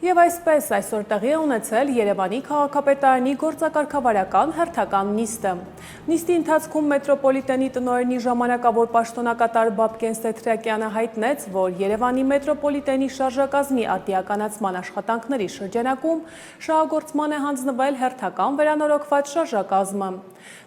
Եվ այսպես այսօր տեղի է ունեցել Երևանի քաղաքապետարանի գործակարգավարական հերթական նիստը։ Նիստի ընթացքում մետրոպոլիտենի տնօրենի ժամանակավոր պաշտոնակատար Բաբկեն Սեթրակյանը հայտնեց, որ Երևանի մետրոպոլիտենի շարժակազմի արդիականացման աշխատանքների շրջանակում շահագործման է հանձնվել հերթական վերանորոգված շարժակազմը։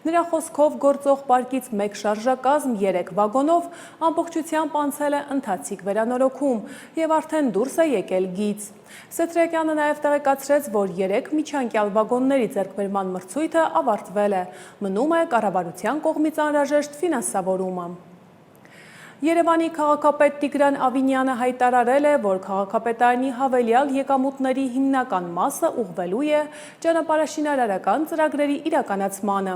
Նրա խոսքով գործող պարկից մեկ շարժակազմ 3 վագոնով ամբողջությամբ անցել է ընթացիկ վերանորոգում և արդեն դուրս է եկել գիծ։ Սեթրակյանը նաև տեղեկացրեց, որ 3 միջանկյալ վագոնների ձեռքբերման մրցույթը ավարտվել է, մնում է կառավարության կողմից անհրաժեշտ ֆինանսավորումը։ Երևանի քաղաքապետ Տիգրան Ավինյանը հայտարարել է, որ քաղաքապետարանի հավելյալ եկամուտների հիմնական մասը ուղղվելու է ճանապարհաշինարարական ծրագրերի իրականացմանը։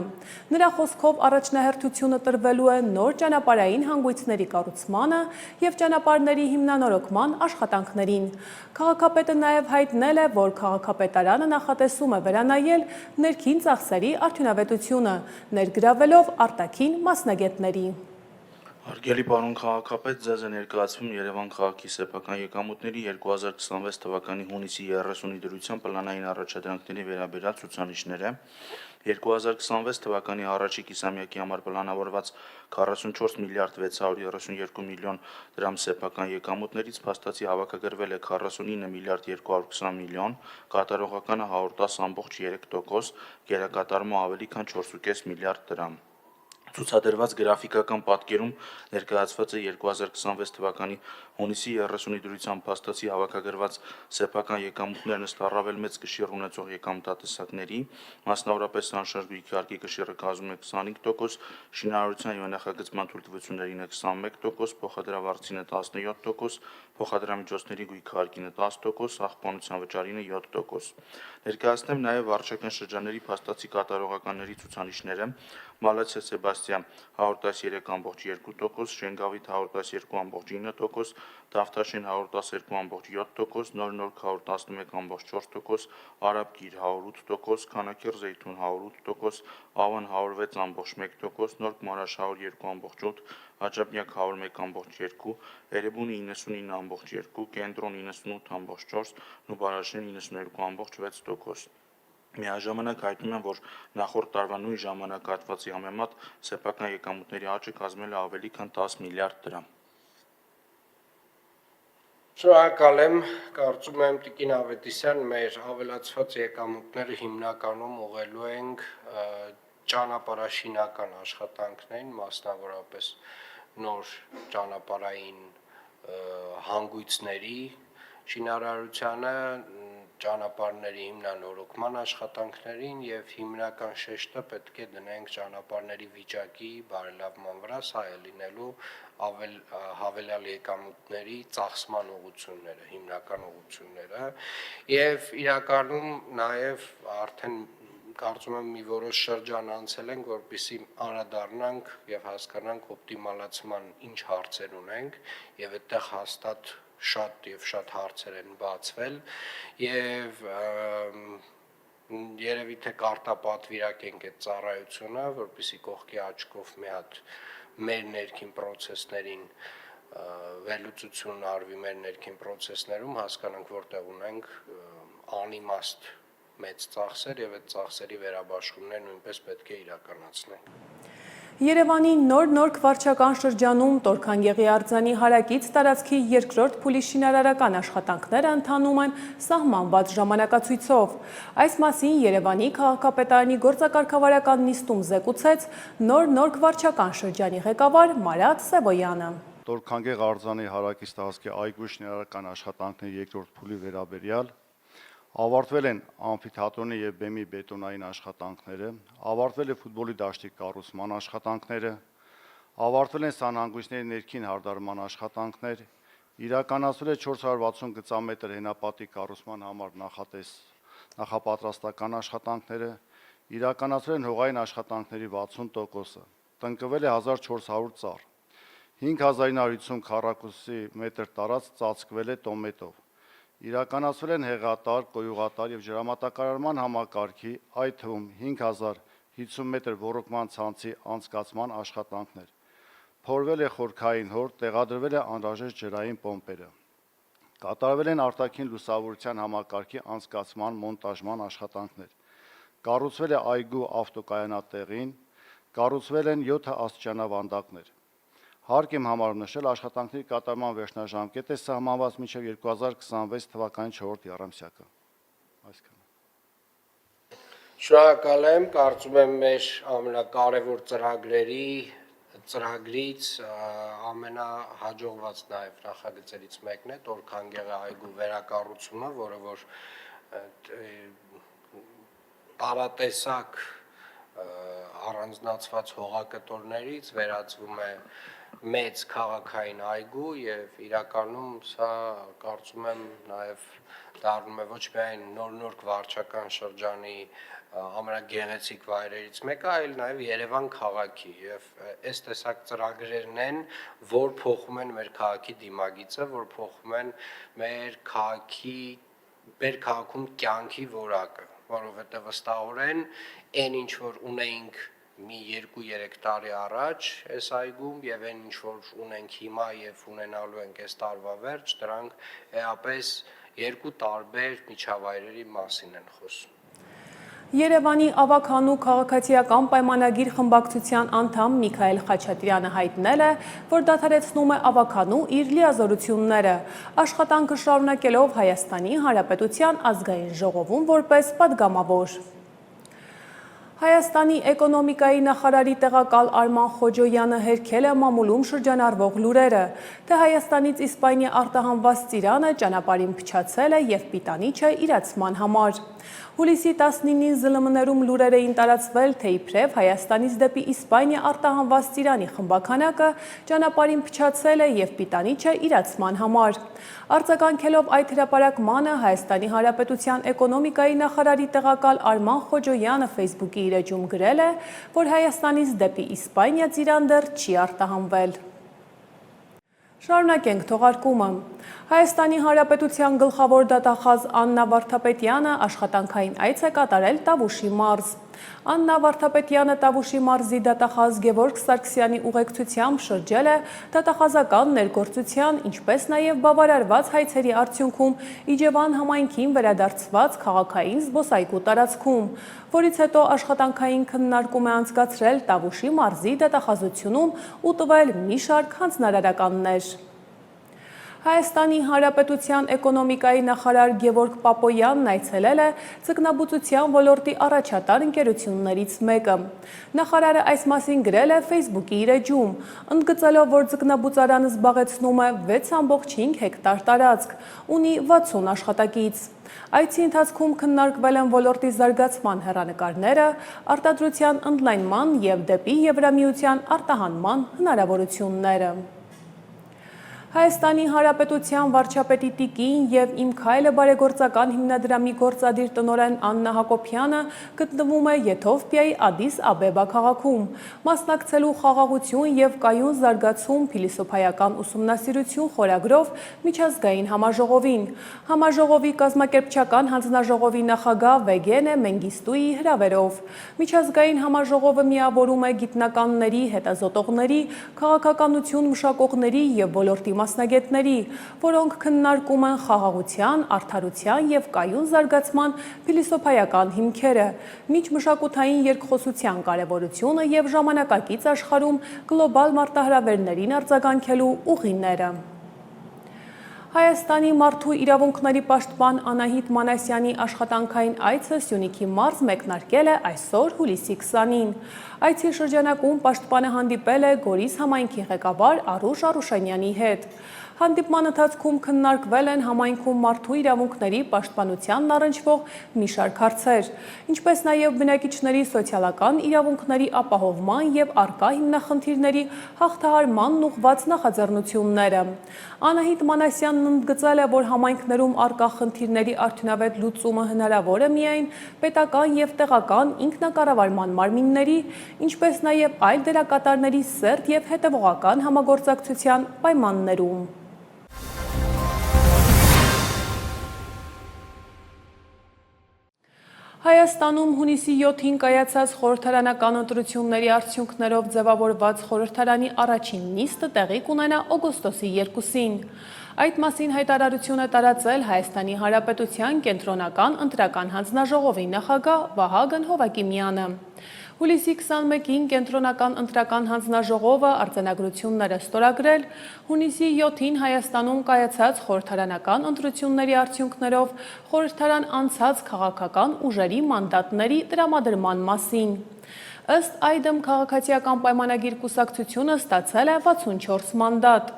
Նրա խոսքով առաջնահերթությունը տրվելու է նոր ճանապարհային հանգույցների կառուցմանը և ճանապարհների հիմնանորոգման աշխատանքներին։ Քաղաքապետը նաև հայտնել է, որ քաղաքապետարանը նախատեսում է վերանայել ներքին ծախսերի արդյունավետությունը, ներգրավելով արտաքին մասնագետների։ Հարգելի պարոն քաղաքապետ, ձեզ է ներկայացվում Երևան քաղաքի սեփական եկամուտների 2026 թվականի հունիսի 30-ի դրության պլանային առաջադրանքների վերաբերյալ ցուցանիշները։ 2026 թվականի առաջի կիսամյակի համար պլանավորված 44 միլիարդ 632 միլիոն դրամ սեփական եկամուտներից փաստացի հավաքագրվել է 49 միլիարդ 220 միլիոն, կատարողականը 110.3%, գերակատարումը ավելի քան 4.5 միլիարդ դրամ։ Ցուցադրված գրաֆիկական պատկերում ներկայացված է 2026 թվականի հունիսի 30-ի դրությամբ փաստացի հավաքագրված սեփական եկամուտներն ըստ առավել մեծ կշիռ ունեցող եկամտատեսակների, մասնավորապես անշարժ գույքի կշիռը կազմում է 25%, շինարարության և նախագծման թույլտվություններին է 21%, փոխադրավարձին է 17%, փոխադրամիջոցների գույքահարկին է 10%, աղբանության վճարին է 7%։ Ներկայացնեմ նաև վարչական շրջանների փաստացի կատարողականների ցուցանիշները։ Մալացիա Սեբաստիան 113.2%, Շենգավիթ 112.9%, Դավթաշեն 112.7%, Նոր 111.4%, Արաբգիր 108%, Քանաքեռ Զեյթուն 108%, Ավան 106.1%, Նորք Մարաշ 102.8%, Աջափնյակ 101.2%, Էրեբունի 99.2%, Կենտրոն 98.4%, Նուբարաշեն 92.6%։ Միաժամանակ հայտնում եմ, որ նախորդ տարվա նույն ժամանակահատվածի համեմատ սեփական եկամուտների աճը կազմել է ավելի քան 10 միլիարդ դրամ։ Շնորհակալ եմ, կարծում եմ Տիկին Ավետիսյան, մեր ավելացված եկամուտները հիմնականում ուղղելու ենք ճանապարհաշինական աշխատանքներին, մասնավորապես նոր ճանապարհային հանգույցների շինարարությանը, ճանապարհների հիմնանորոգման աշխատանքներին եւ հիմնական շեշտը պետք է դնենք ճանապարհների վիճակի բարելավման վրա, սա է լինելու հավելյալ եկամուտների ծախսման ուղղությունները, հիմնական ուղղությունները եւ իրականում նաեւ արդեն կարծում եմ մի որոշ շրջան անցել ենք, որպեսզի անդրադառնանք եւ հասկանանք օպտիմալացման ինչ հարցեր ունենք եւ այդտեղ հաստատ շատ հարցեր են բացվել եւ երևի թե կարտապատվիրակենք այդ ծառայությունը, որպեսզի կողքի աչքով մի հատ մեր ներքին process-ներին վերլուծություն արվի մեր ներքին process-ներում, հասկանանք որտեղ ունենք անիմաստ մեծ ծախսեր եւ այդ ծախսերի վերաբաշխումներ նույնպես պետք է իրականացնենք։ Երևանի նոր վարչական շրջանում Տորքանգեղի արձանի հարակից տարածքի երկրորդ փուլի շինարարական աշխատանքները ընթանում են սահմանված ժամանակացույցով։ Այս մասին Երևանի քաղաքապետարանի գործակարգավարական նիստում զեկուցեց նոր վարչական շրջանի ղեկավար Մարատ Սևոյանը։ Տորքանգեղ արձանի հարակից տարածքի այգու շինարարական աշխատանքների երկրորդ փուլի վերաբերյալ ավարտվել են ամֆիթատրոնի և բեմի բետոնային աշխատանքները, ավարտվել է ֆուտբոլի դաշտի կառուցման աշխատանքները, ավարտվել են սանհանգույցների ներքին հարդարման աշխատանքներ, իրականացվել է 460 գծամետր հենապատի կառուցման համար նախապատրաստական աշխատանքները, իրականացվել են հողային աշխատանքների 60%-ը, տնկվել է 1400 ծառ, 5950 քառակուսի մետր տարածք ծածկվել է տոմետով, իրականացվել են հեղատար, կոյուղատար և ջրամատակարարման համակարգի, այդ թվում 5050 մետր ոռոգման ցանցի անցկացման աշխատանքներ, փորվել է խորքային հոր, տեղադրվել է անհրաժեշտ ջրային պոմպերը։ Կատարվել են արտաքին լուսավորության համակարգի անցկացման մոնտաժման աշխատանքներ։ Կառուցվել է այգու ավտոկայանատեղին, կառուցվել են 7 աստիճանավանդակներ։ Հարկ եմ համար նշել աշխատանքների կատարման վերջնաժամկետ է սահմանված մինչև 2026 թվականի 4 եռամսյակը։ Այսքանը։ Շնորհակալ եմ, կարծում եմ մեր ամենակարևոր ծրագրից ամենահաջողված նաև նախագծերից մեկն է Տոր-Քանգեղի այգու վերակառուցումը, որը որ տարատեսակ առանձնացված հողակտորներից վերածվում է մեծ քաղաքային այգու եւ իրականում սա կարծում եմ նաեւ դառնում է ոչ միայն Նոր-Նորք վարչական շրջանի ամենագեղեցիկ վայրերից մեկը, այլ նաեւ Երևան քաղաքի եւ այս տեսակ ծրագրերն են, որ փոխում են մեր քաղաքի դիմագիծը, որ փոխում են մեր քաղաքում կյանքի որակը, որովհետեւ վստահորեն այն ինչ որ ունեինք մի 2-3 տարի առաջ այս այգում եւ այն ինչ որ ունենք հիմա եւ ունենալու ենք այս տարվա վերջ, դրանք էապես երկու տարբեր միջավայրերի մասին են խոսում։ Երևանի ավագանու քաղաքացիական պայմանագիր խմբակցության անդամ Միքայել Խաչատրյանը հայտնել է, որ դադարեցնում է ավագանու իր լիազորությունները, աշխատանքը շարունակելով Հայաստանի Հանրապետության ազգային ժողովում որպես պատգամավոր։ Հայաստանի էկոնոմիկայի նախարարի տեղակալ Արման Խոջոյանը հերքել է մամուլում շրջանառվող լուրերը, թե Հայաստանից Իսպանիա արտահանված ծիրանը ճանապարհին փչացել է եւ պիտանի չէ իրացման համար։ Հուլիսի 19-ին ԶԼՄ-ներում լուրեր էին տարածվել, թե իբրև Հայաստանից դեպի Իսպանիա արտահանված ծիրանի խմբաքանակը ճանապարհին փչացել է եւ պիտանի չէ իրացման համար։ Արձագանքելով այդ հրապարակմանը Հայաստանի Հանրապետության էկոնոմիկայի նախարարի տեղակալ Արման Խոջոյանը Facebook-ի իր էջում գրել է, որ Հայաստանից դեպի Իսպանիա ծիրան դեռ չի արտահանվել։ Շարունակենք թողարկումը։ Հայաստանի Հանրապետության գլխավոր դատախազ Աննա Վարդապետյանը աշխատանքային այց է կատարել Տավուշի մարզ։ Աննա Վարդապետյանը Տավուշի մարզի դատախազ Գևորգ Սարգսյանի ուղեկցությամբ շրջել է դատախազական ներգործության, ինչպես նաև բավարարված հայցերի արդյունքում Իջևան համայնքին վերադարձված քաղաքային զբոսայգու տարածքում, որից հետո աշխատանքային քննարկում է անցկացրել Տավուշի մարզի դատախազությունում ու տվել մի շարք հանձնարարականներ։ Հայաստանի Հանրապետության էկոնոմիկայի նախարար Գևորգ Պապոյանն այցելել է ձկնաբուծության ոլորտի առաջատար ընկերություններից մեկը։ Նախարարը այս մասին գրել է Facebook-ի իր էջում, ընդգծելով, որ ձկնաբուծարանը զբաղեցնում է 6.5 հեկտար տարածք, ունի 60 աշխատակից։ Այցի ընթացքում քննարկվել են ոլորտի զարգացման հեռանկարները, արտադրության ընդլայնման եւ դեպի Եվրամիության արտահանման հնարավորությունները։ Հայաստանի Հանրապետության վարչապետի տիկին եւ Իմ քայլը բարեգործական հիմնադրամի գործադիր տնօրեն Աննա Հակոբյանը գտնվում է Եթովպիայի Ադիս Աբեբա քաղաքում, մասնակցելու խաղաղություն եւ կայուն զարգացում փիլիսոփայական ուսումնասիրություն խորագրով միջազգային համաժողովին։ Համաժողովի կազմակերպչական հանձնաժողովի նախագահ Վեգենե Մենգիստուի հրավերով։ Միջազգային համաժողովը միավորում է գիտնականների, հետազոտողների, քաղաքականություն մշակողների եւ ոլորտի մասնագետների, որոնք քննարկում են խաղաղության, արդարության եւ կայուն զարգացման փիլիսոփայական հիմքերը, միջմշակութային երկխոսության կարևորությունը եւ ժամանակակից աշխարհում գլոբալ մարտահրավերներին արձագանքելու ուղիները։ Հայաստանի մարդու իրավունքների պաշտպան Անահիտ Մանասյանի աշխատանքային այցը Սյունիքի մարզ մեկնարկել է այսօր հուլիսի 20-ին։ Այցի շրջանակում պաշտպանը հանդիպել է Գորիս համայնքի ղեկավար Արուշ Արուշանյանի հետ։ Հանդիպման ընթացքում քննարկվել են համայնքում մարդու իրավունքների պաշտպանությանն առնչվող մի շարք հարցեր, ինչպես նաև բնակիչների սոցիալական իրավունքների ապահովման եւ առկա հիմնախնդիրների հաղթահարմանն ուղղված նախաձեռնությունները։ Անահիտ Մանասյանն ընդգծել է, որ համայնքներում առկա խնդիրների արդյունավետ լուծումը հնարավոր է միայն պետական եւ տեղական ինքնակառավարման մարմինների, ինչպես նաև այլ դերակատարների սերտ եւ հետևողական համագործակցության պայմաններում։ Հայաստանում հունիսի 7-ին կայացած խորհրդարանական ընտրությունների արդյունքներով ձևավորված խորհրդարանի առաջին նիստը տեղի կունենա օգոստոսի 2-ին։ Այդ մասին հայտարարություն է տարածել Հայաստանի Հանրապետության կենտրոնական ընտրական հանձնաժողովի նախագահ Վահագն Հովակիմյանը։ Հուլիսի 21-ին կենտրոնական ընտրական հանձնաժողովը արձանագրությունները ստորագրել, հունիսի 7-ին Հայաստանում կայացած խորհրդարանական ընտրությունների արդյունքներով խորհրդարան անցած քաղաքական ուժերի մանդատների տրամադրման մասին։ Ըստ այդմ քաղաքացիական պայմանագիր կուսակցությունը ստացել է 64 մանդատ,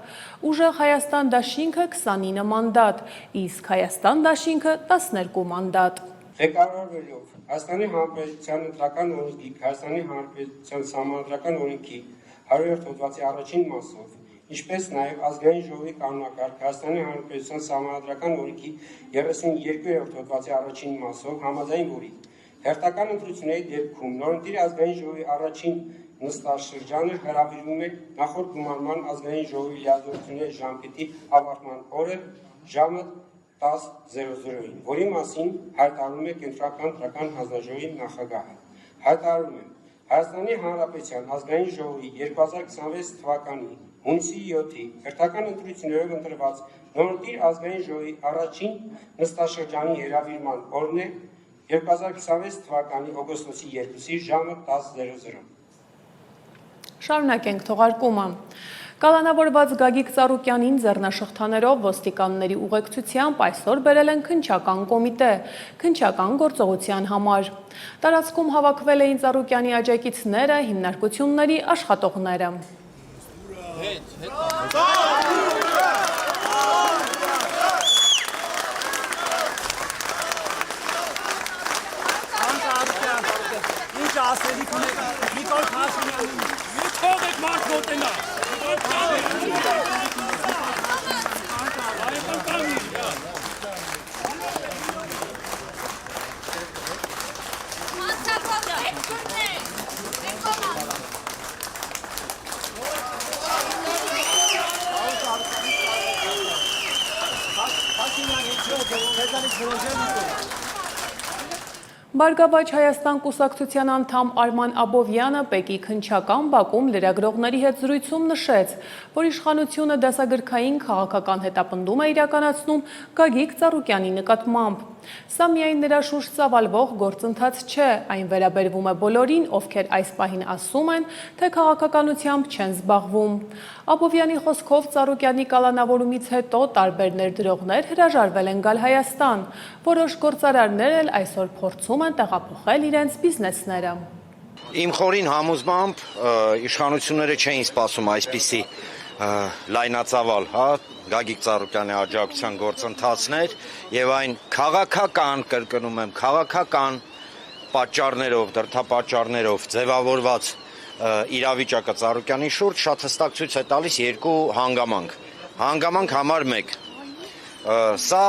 Ուժեղ Հայաստան դաշինքը 29 մանդատ, իսկ Հայաստան դաշինքը 12 մանդատ։ Ղեկավարվելով Հայաստանի Հանրապետության ընտրական օրենքի, Հայաստանի Հանրապետության Սահմանադրական օրենքի 100-րդ հոդվածի առաջին մասով, ինչպես նաև ազգային ժողովի կանոնակարգ Հայաստանի Հանրապետության Սահմանադրական օրենքի 32-րդ հոդվածի առաջին մասով, համաձայն որի հերթական ընտրությունների դեպքում նորընտիր ազգային ժողովի առաջին նստաշրջանը հրավիրվում է նախորդ գումարման ազգային ժողովի լիազորությունների ժամկետի ավարտման օրը ժամը 10:00-ին, որի մասին հայտարարում է կենտրոնական ընտրական հանձնաժողովի նախագահը։ Հայտարարում եմ Հայաստանի Հանրապետության ազգային ժողովի 2026 թվականի հունիսի 7-ի հերթական ընտրություններով ընտրված նորընտիր ազգային ժողովի առաջին նստաշրջանի հրավիրման օրն է 2026 թվականի օգոստոսի 2-ի ժամը 10:00։ Շարունակենք թողարկումը։ Կալանավորված Գագիկ Ծառուկյանին ձեռնաշղթաներով ոստիկանների ուղեկցությամբ այսօր բերել են քննչական կոմիտե, քննչական գործողության համար։ Տարածքում հավաքվել էին Ծառուկյանի աջակիցները, հիմնարկությունների աշխատողները։ Բարգավաճ Հայաստան կուսակցության անդամ Արման Աբովյանը Պեկի քննչական բակում լրագրողների հետ զրույցում նշեց, որ իշխանությունը դասագրքային քաղաքական հետապնդում է իրականացնում Գագիկ Ծառուկյանի նկատմամբ։ Սա միայն նրա շուրջ ծավալվող գործընթաց չէ, այն վերաբերվում է բոլորին, ովքեր այս պահին ասում են, թե քաղաքականությամբ չեն զբաղվում։ Աբովյանի խոսքով Ծառուկյանի կալանավորումից հետո տարբեր ներդրողներ հրաժարվել են գալ Հայաստան, որոշ գործարարներ էլ այսօր փորձում են տեղափոխել իրենց բիզնեսները։ Իմ խորին համոզմամբ իշխանությունները չէին սպասում այսպիսի լայնածավալ, Գագիկ Ծառուկյանի աջակցության գործընթացներ եւ այն քաղաքական, կրկնում եմ, քաղաքական պատճառներով, դրդապատճառներով ձևավորված իրավիճակը Ծառուկյանի շուրջ շատ հստակ ցույց է տալիս երկու հանգամանք։ Հանգամանք համար 1. Սա,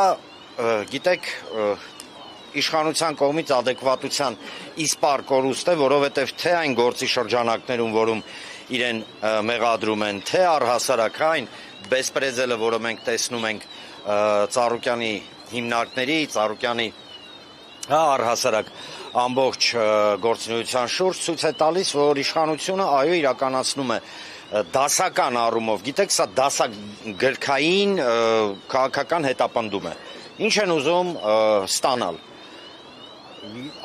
գիտեք, իշխանության կողմից ադեկվատության իսպար կորուստ է, որովհետև թե այն գործի շրջանակներում, որում իրեն մեղադրում են, թե առհասարակ այն բեսպրեզելը, որը մենք տեսնում ենք Ծառուկյանի հիմնարկների, Ծառուկյանի առհասարակ ամբողջ գործունեության շուրջ ցույց է տալիս, որ իշխանությունը այո իրականացնում է դասական առումով, գիտեք, սա դասագրքային քաղաքական հետապնդում է։ Ինչ են ուզում ստանալ։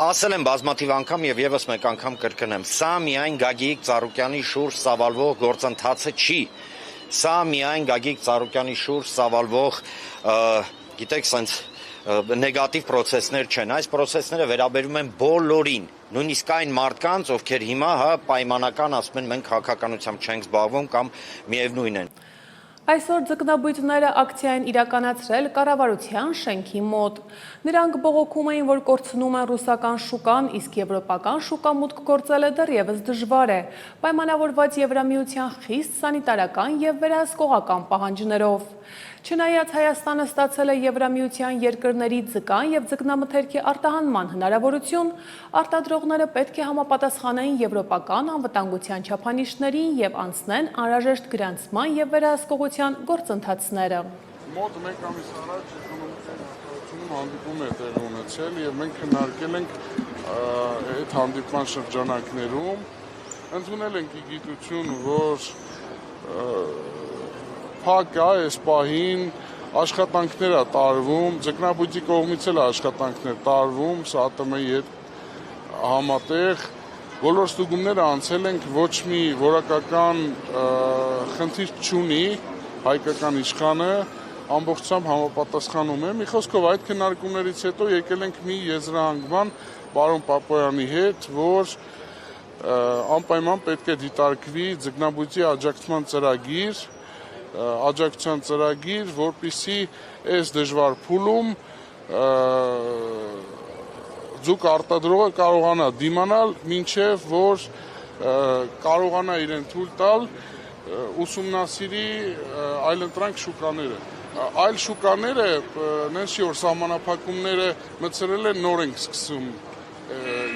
Ասել եմ բազմաթիվ անգամ եւ եւս մեկ անգամ կրկնեմ, սա միայն Գագիկ Ծառուկյանի շուրջ ծավալվող գործընթացը չի։ Սա միայն Գագիկ Ծառուկյանի շուրջ ծավալվող, գիտեք, սենց նեգատիվ պրոցեսներ չեն։ Այս պրոցեսները վերաբերում են բոլորին, նույնիսկ այն մարդկանց, ովքեր հիմա պայմանական ասում են մենք քաղաքականությամբ չենք զբաղվում կամ միևնույն են։ Այսօր ձկնաբույծները ակցիա են իրականացրել կառավարության շենքի մոտ։ Նրանք բողոքում էին, որ կորցնում են ռուսական շուկան, իսկ եվրոպական շուկա մուտք գործելը դեռևս դժվար է, պայմանավորված Եվրամիության խիստ սանիտարական եւ վերահսկողական պահանջներով։ Չնայած Հայաստանը ստացել է Եվրամիության երկրների ձկան եւ ձկնամթերքի արտահանման հնարավորություն, արտադրողները պետք է համապատասխանեն եվրոպական անվտանգության չափանիշներին եւ անցնեն անհրաժեշտ գրանցման եւ վերահսկողության գործընթացները։ Մոտ մեկ ամիս առաջ էկոնոմիկայի նախարարությունում հանդիպում է տեղի ունեցել եւ մենք քննարկել ենք այդ հանդիպման շրջանակներում ընդունել ենք ի գիտություն, որ փակ է այս պահին աշխատանքներ է տարվում, ձկնաբույծի կողմից էլ աշխատանքներ տարվում, ՍԱՏՄ-ի հետ համատեղ բոլոր ստուգումները անցել ենք, ոչ մի որակական խնդիր չունի հայկական իշխանը ամբողջությամբ համապատասխանում է։ Մի խոսքով այդ քննարկումներից հետո եկել ենք մի եզրահանգման պարոն Պապոյանի հետ, որ անպայման պետք է դիտարկվի ձկնաբույծի աջակցության ծրագիր, որպեսզի այս դժվար փուլում ձուկ արտադրողը կարողանա դիմանալ, մինչև որ կարողանա իրեն թույլ տալ ուսումնասիրի այլընտրանք շուկաները։ Այլ շուկաները, նենց չի որ սահմանափակումները մտցրել են, նոր ենք սկսում։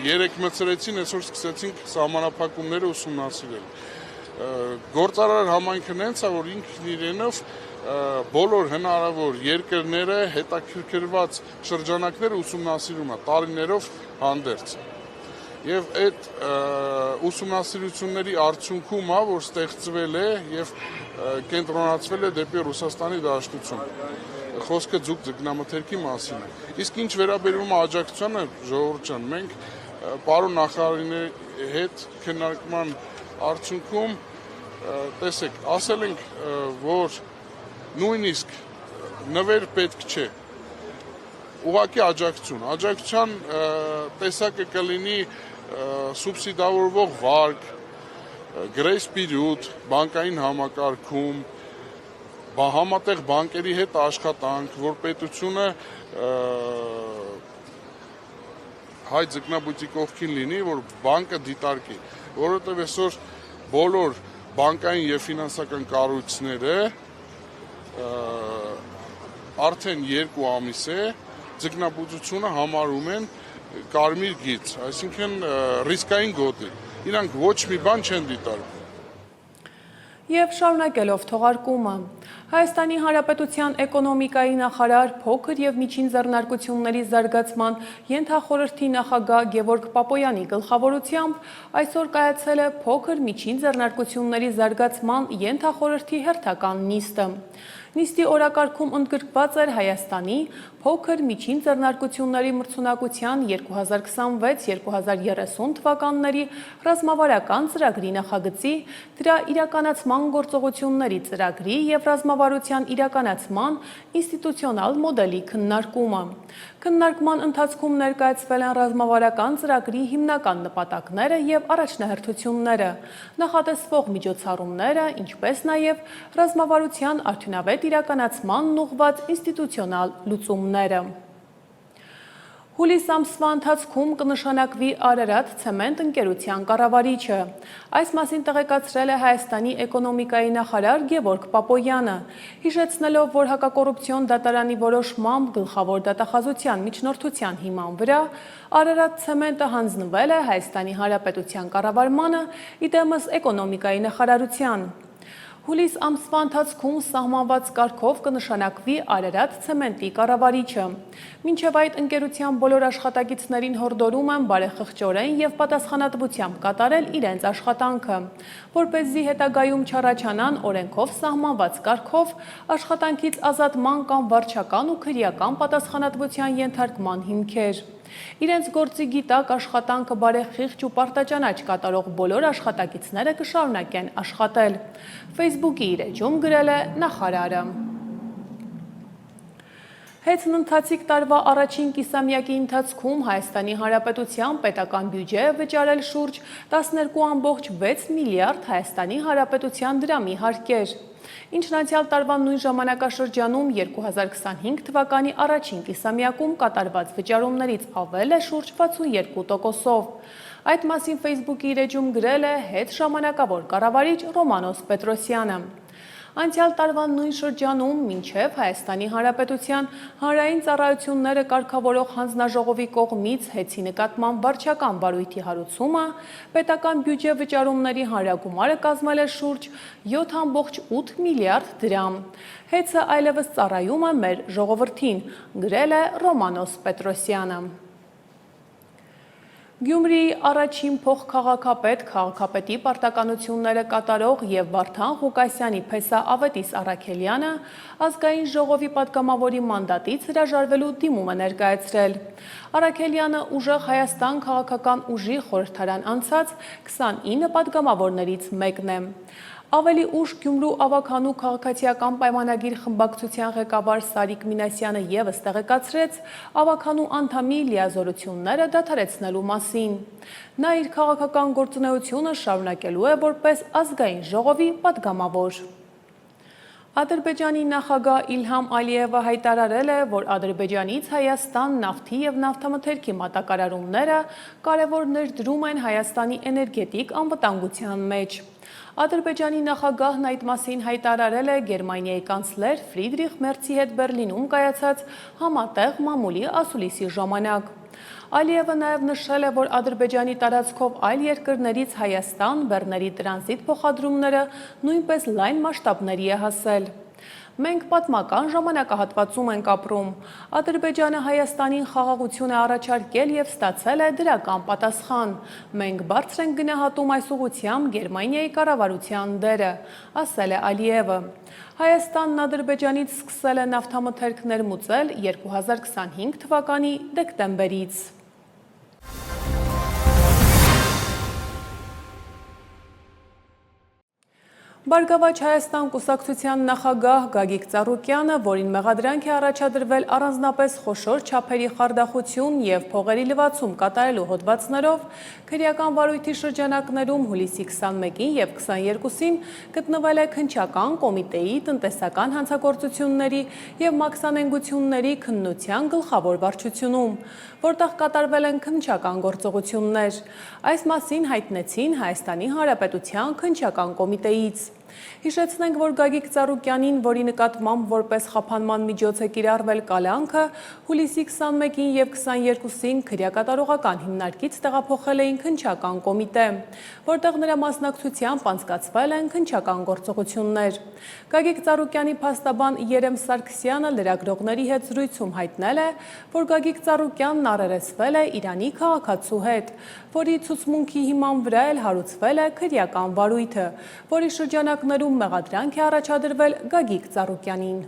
Երեք մտցրեցին, այսօր սկսեցինք սահմանափակումները ուսումնասիրել։ Գործարար համայնքը նենց է, որ ինքն իրենով բոլոր հնարավոր երկրները հետաքրքրված շրջանակները ուսումնասիրում է տարիներով հանդերձ։ Եվ այդ ուսումնասիրությունների արդյունքում է, որ ստեղծվել է եւ կենտրոնացվել է դեպի Ռուսաստանի Դաշնություն։ Խոսքը ձուկ ձկնամթերքի մասին է։ Իսկ ինչ վերաբերում է աջակցությանը, ժողովուրդ ջան, մենք պարոն նախարարի հետ քննարկման արդյունքում տեսեք, ասել ենք, որ նույնիսկ նվեր պետք չէ, ուղղակի աջակցության տեսակը կլինի սուբսիդավորվող վարկ, գրեյս պիրիոդ, բանկային համակարգում, համատեղ բանկերի հետ աշխատանք, որ պետությունը հայ ձկնաբույծի կողքին լինի, որ բանկը դիտարկի, որովհետև այսօր բոլոր բանկային եւ ֆինանսական կառույցները արդեն 2 ամիս է ձկնաբուծությունը համարում են կարմիր գիծ, այսինքն ռիսկային գոտի։ Իրանք ոչ մի բան չեն դիտարկում։ Եվ շարունակելով թողարկումը, Հայաստանի Հանրապետության էկոնոմիկայի նախարար փոքր եւ միջին ձեռնարկությունների զարգացման ենթախորհրդի նախագահ Գևորգ Պապոյանի գլխավորությամբ այսօր կայացել է փոքր միջին ձեռնարկությունների զարգացման ենթախորհրդի հերթական նիստը։ Նիստի օրակարգում ընդգրկված էր Հայաստանի փոքր միջին ձեռնարկությունների մրցունակության 2026-2030 թվականների ռազմավարական ծրագրի նախագծի, դրա իրականացման գործողությունների ծրագրի և ռազմավարության իրականացման ինստիտուցիոնալ մոդելի քննարկումը։ Քննարկման ընթացքում ներկայացվել են ռազմավարական ծրագրի հիմնական նպատակները և առաջնահերթությունները, նախատեսվող միջոցառումները, ինչպես նաև ռազմավարության արդյունավետ իրականացմանն ուղղված ինստիտուցիոնալ լուծումները։ Հուլիս ամսվա ընթացքում կնշանակվի Արարատ ցեմենտ ընկերության կառավարիչը։ Այս մասին տեղեկացրել է Հայաստանի էկոնոմիկայի նախարար Գևորգ Պապոյանը, հիշեցնելով, որ հակակոռուպցիոն դատարանի որոշմամբ գլխավոր դատախազության միջնորդության հիման վրա Արարատ ցեմենտը հանձնվել է Հայաստանի Հանրապետության կառավարմանը, իդեմս էկոնոմիկայի նախարարության։ Հուլիս ամսվա ընթացքում սահմանված կարգով կնշանակվի Արարատ ցեմենտի կառավարիչը։ Մինչև այդ ընկերության բոլոր աշխատակիցներին հորդորում են բարեխղճորեն և պատասխանատվությամբ կատարել իրենց աշխատանքը, որպեսզի հետագայում չառաջանան օրենքով սահմանված կարգով աշխատանքից ազատման կամ վարչական ու քրեական պատասխանատվության ենթարկման հիմքեր։ Իրենց գործի գիտակ աշխատանքը բարեխիղճ ու պարտաճանաչ կատարող բոլոր աշխատակիցները կշարունակեն աշխատել։ Facebook-ի իր էջում գրել է նախարարը։ Հետընթացիկ տարվա առաջին կիսամյակի ընթացքում Հայաստանի Հանրապետության պետական բյուջեը վճարել շուրջ 12.6 միլիարդ Հայաստանի Հանրապետության դրամի հարկեր, ինչն անցյալ տարվա նույն ժամանակաշրջանում 2025 թվականի առաջին կիսամյակում կատարված վճարումներից ավել է շուրջ 62%-ով։ Այդ մասին Facebook-ի իր էջում գրել է հետժամանակավոր կառավարիչ Ռոմանոս Պետրոսյանը։ Անցյալ տարվա նույն շրջանում մինչև Հայաստանի Հանրապետության հանրային ծառայությունները կարգավորող հանձնաժողովի կողմից հեծի նկատմամբ վարչական վարույթի հարուցումը պետական բյուջե վճարումների հանրագումարը կազմել է շուրջ 7.8 միլիարդ դրամ։ Հեծը այլևս ծառայում է մեր ժողովրդին, գրել է Ռոմանոս Պետրոսյանը։ Գյումրիի առաջին փոխքաղաքապետ, քաղաքապետի պարտականությունները կատարող և Վարդան Ղուկասյանի փեսա Ավետիս Առաքելյանը ազգային ժողովի պատգամավորի մանդատից հրաժարվելու դիմում է ներկայացրել։ Առաքելյանը ուժեղ Հայաստան քաղաքական ուժի խորհրդարան անցած 29 պատգամավորներից մեկն է։ Ավելի ուշ Գյումրու ավագանու քաղաքացիական պայմանագիր խմբակցության ղեկավար Սարիկ Մինասյանը ևս տեղեկացրեց ավագանու անդամի լիազորությունները դադարեցնելու մասին։ Նա իր քաղաքական գործունեությունը շարունակելու է որպես ազգային ժողովի պատգամավոր։ Ադրբեջանի նախագահ Իլհամ Ալիևը հայտարարել է, որ Ադրբեջանից Հայաստան նավթի և նավթամթերքի մատակարարումները կարևոր ներդրում են Հայաստանի էներգետիկ անվտանգության մեջ։ Ադրբեջանի նախագահն այդ մասին հայտարարել է Գերմանիայի կանցլեր Ֆրիդրիխ Մերցի հետ Բերլինում կայացած համատեղ մամուլի ասուլիսի ժամանակ։ Ալիևը նաև նշել է, որ Ադրբեջանի տարածքով այլ երկրներից Հայաստան բեռների տրանզիտ փոխադրումները նույնպես լայն մասշտաբների է հասել։ Մենք պատմական ժամանակահատվածում ենք ապրում։ Ադրբեջանը Հայաստանին խաղաղություն է առաջարկել և ստացել է դրական պատասխան։ Մենք բարձր ենք գնահատում այս ուղղությամբ Գերմանիայի կառավարության դերը, ասել է Ալիևը։ Հայաստանն Ադրբեջանից սկսել է նավթամթերք ներմուծել 2025 թվականի դեկտեմբերից։ Բարգավաճ Հայաստան կուսակցության նախագահ Գագիկ Ծառուկյանը, որին մեղադրանք է առաջադրվել առանձնապես խոշոր չափերի խարդախություն և փողերի լվացում կատարելու հոդվածներով, քրեական վարույթի շրջանակներում հուլիսի 21-ին և 22-ին գտնվել է Քննչական կոմիտեի տնտեսական հանցագործությունների և մաքսանենգությունների քննության գլխավոր վարչությունում, որտեղ կատարվել են քննչական գործողություններ։ Այս մասին հայտնեցին Հայաստանի Հանրապետության Քննչական կոմիտեից։ Հիշեցնենք, որ Գագիկ Ծառուկյանին, որի նկատմամբ որպես խափանման միջոց է կիրառվել կալանքը, հուլիսի 21-ին և 22-ին քրեակատարողական հիմնարկից տեղափոխել էին Քննչական կոմիտե, որտեղ նրա մասնակցությամբ անցկացվել են քննչական գործողություններ։ Գագիկ Ծառուկյանի փաստաբան Երեմ Սարգսյանը լրագրողների հետ զրույցում հայտնել է, որ Գագիկ Ծառուկյանն առերեսվել է Իրանի քաղաքացու հետ, որի ցուցմունքի հիման վրա էլ հարուցվել է քրեական վարույթը, որի շրջանակներում մեղադրանք է առաջադրվել Գագիկ Ծառուկյանին։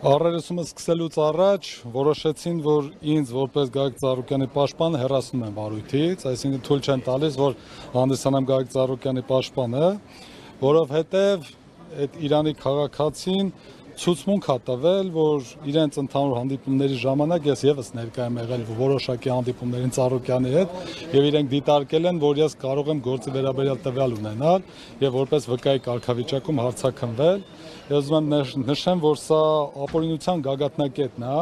Առերեսումը սկսելուց առաջ որոշեցին, որ ինձ որպես Գագիկ Ծառուկյանի պաշտպան հեռացնում են վարույթից, այսինքն թույլ չեն տալիս, որ հանդիսանամ Գագիկ Ծառուկյանի պաշտպանը, որովհետև այդ Իրանի քաղաքացին ցուցմունք է տվել, որ իրենց ընդհանուր հանդիպումների ժամանակ ես ևս ներկայ եմ եղել որոշակի հանդիպումներին Ծառուկյանի հետ եւ իրենք դիտարկել են, որ ես կարող եմ գործի վերաբերյալ տվյալ ունենալ եւ որպես վկայի կարգավիճակում հարցաքննվել։ Ես ուզում եմ նշեմ, որ սա ապօրինության գագաթնակետն է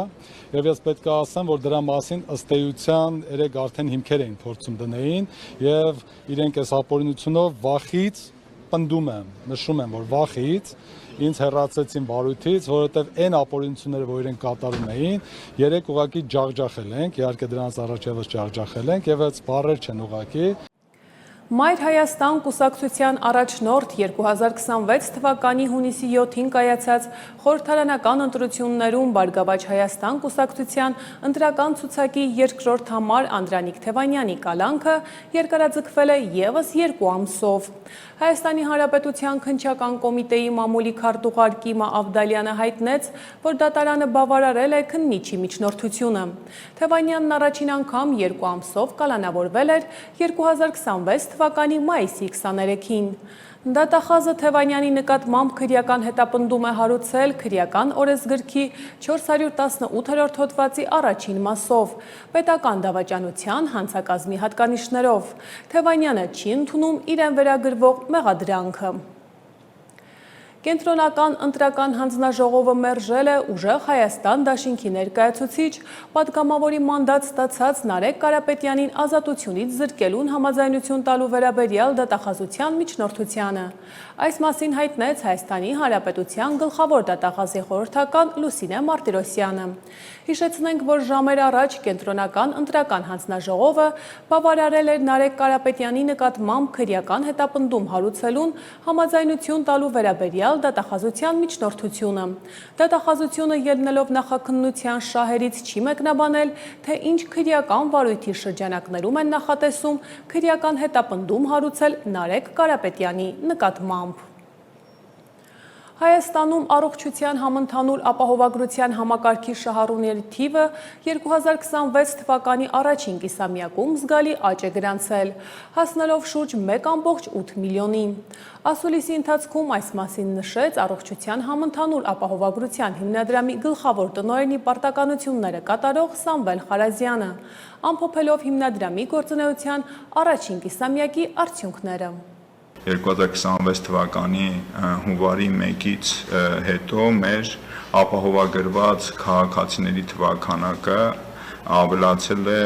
եւ ես պետք է ասեմ, որ դրա մասին ըստ էության երեք արդեն հիմքեր էին փորձում դնեին եւ իրենք այս ապօրինությունով վախից պնդում եմ, նշում եմ, որ վախից ինձ հեռացեցին վարույթից, որովհետև այն ապօրինությունները, որ իրենք կատարում էին, երեք ուղղակի ջախջախել ենք, իհարկե դրանից առաջ եւս ջախջախել ենք եւ այս բառեր չեն ուղղակի։ Մայր Հայաստան կուսակցության առաջնորդ 2026 թվականի հունիսի 7-ին կայացած խորհրդարանական ընտրություններում Բարգավաճ Հայաստան կուսակցության ընտրական ցուցակի երկրորդ համար Անդրանիկ Թևանյանի կալանքը երկարաձգվել է ևս 2 ամսով։ Հայաստանի Հանրապետության Քննչական կոմիտեի մամուլի քարտուղար Կիմա Ավդալյանը հայտնեց, որ դատարանը բավարարել է քննիչի միջնորդությունը։ Թևանյանն առաջին անգամ 2 ամսով կալանավորվել էր 2026 թվականի մայիսի 23-ին։ Դատախազը Թևանյանի նկատմամբ քրեական հետապնդում է հարուցել քրեական օրենսգրքի 418-րդ հոդվածի առաջին մասով, պետական դավաճանության հանցակազմի հատկանիշներով։ Թևանյանը չի ընդունում իրեն վերագրվող մեղադրանքը։ Կենտրոնական ընտրական հանձնաժողովը մերժել է ուժեղ Հայաստան դաշինքի ներկայացուցիչ պատգամավորի մանդատ ստացած Նարեկ Կարապետյանին ազատությունից զրկելուն համաձայնություն տալու վերաբերյալ դատախազության միջնորդությանը։ Այս մասին հայտնեց Հայաստանի Հանրապետության գլխավոր դատախազի խորհրդական Լուսինե Մարտիրոսյանը։ Հիշեցնենք, որ ժամեր առաջ Կենտրոնական ընտրական հանձնաժողովը բավարարել էր Նարեկ Կարապետյանի նկատմամբ քրեական հետապնդում հարուցելուն համաձայնություն տալու վերաբերյալ դատախազության միջնորդությունը։ Դատախազությունը ելնելով նախաքննության շահերից չի մեկնաբանել, թե ինչ քրեական վարույթի շրջանակներում են նախատեսում քրեական հետապնդում հարուցել Նարեկ Կարապետյանի նկատմամբ։ Հայաստանում առողջության համընդհանուր ապահովագրության համակարգի շահառուների թիվը 2026 թվականի առաջին կիսամյակում զգալի աճ է գրանցել, հասնելով շուրջ 1,8 միլիոնի։ Ասուլիսի ընթացքում այս մասին նշեց առողջության համընդհանուր ապահովագրության հիմնադրամի գլխավոր տնօրենի պարտականությունները կատարող Սամվել Խարազյանը, ամփոփելով հիմնադրամի գործունեության առաջին կիսամյակի արդյունքները։ 2026 թվականի հունվարի 1-ից հետո մեր ապահովագրված քաղաքացիների թվաքանակը ավելացել է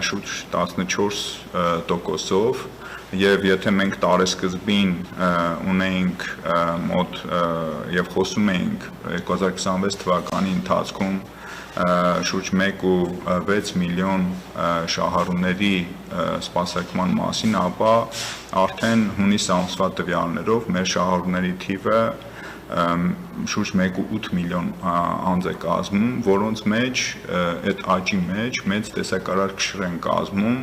շուրջ 14%-ով եւ եթե մենք տարեսկզբին ունեինք մոտ եւ խոսում էինք 2026 թվականի ընթացքում շուրջ 1,6 միլիոն շահառուների սպասարկման մասին, ապա արդեն հունիս ամսվա տվյալներով մեր շահառուների թիվը շուրջ 1,8 միլիոն անձ է կազմում, որոնց մեջ այդ աճի մեջ մեծ տեսակարար քշր են կազմում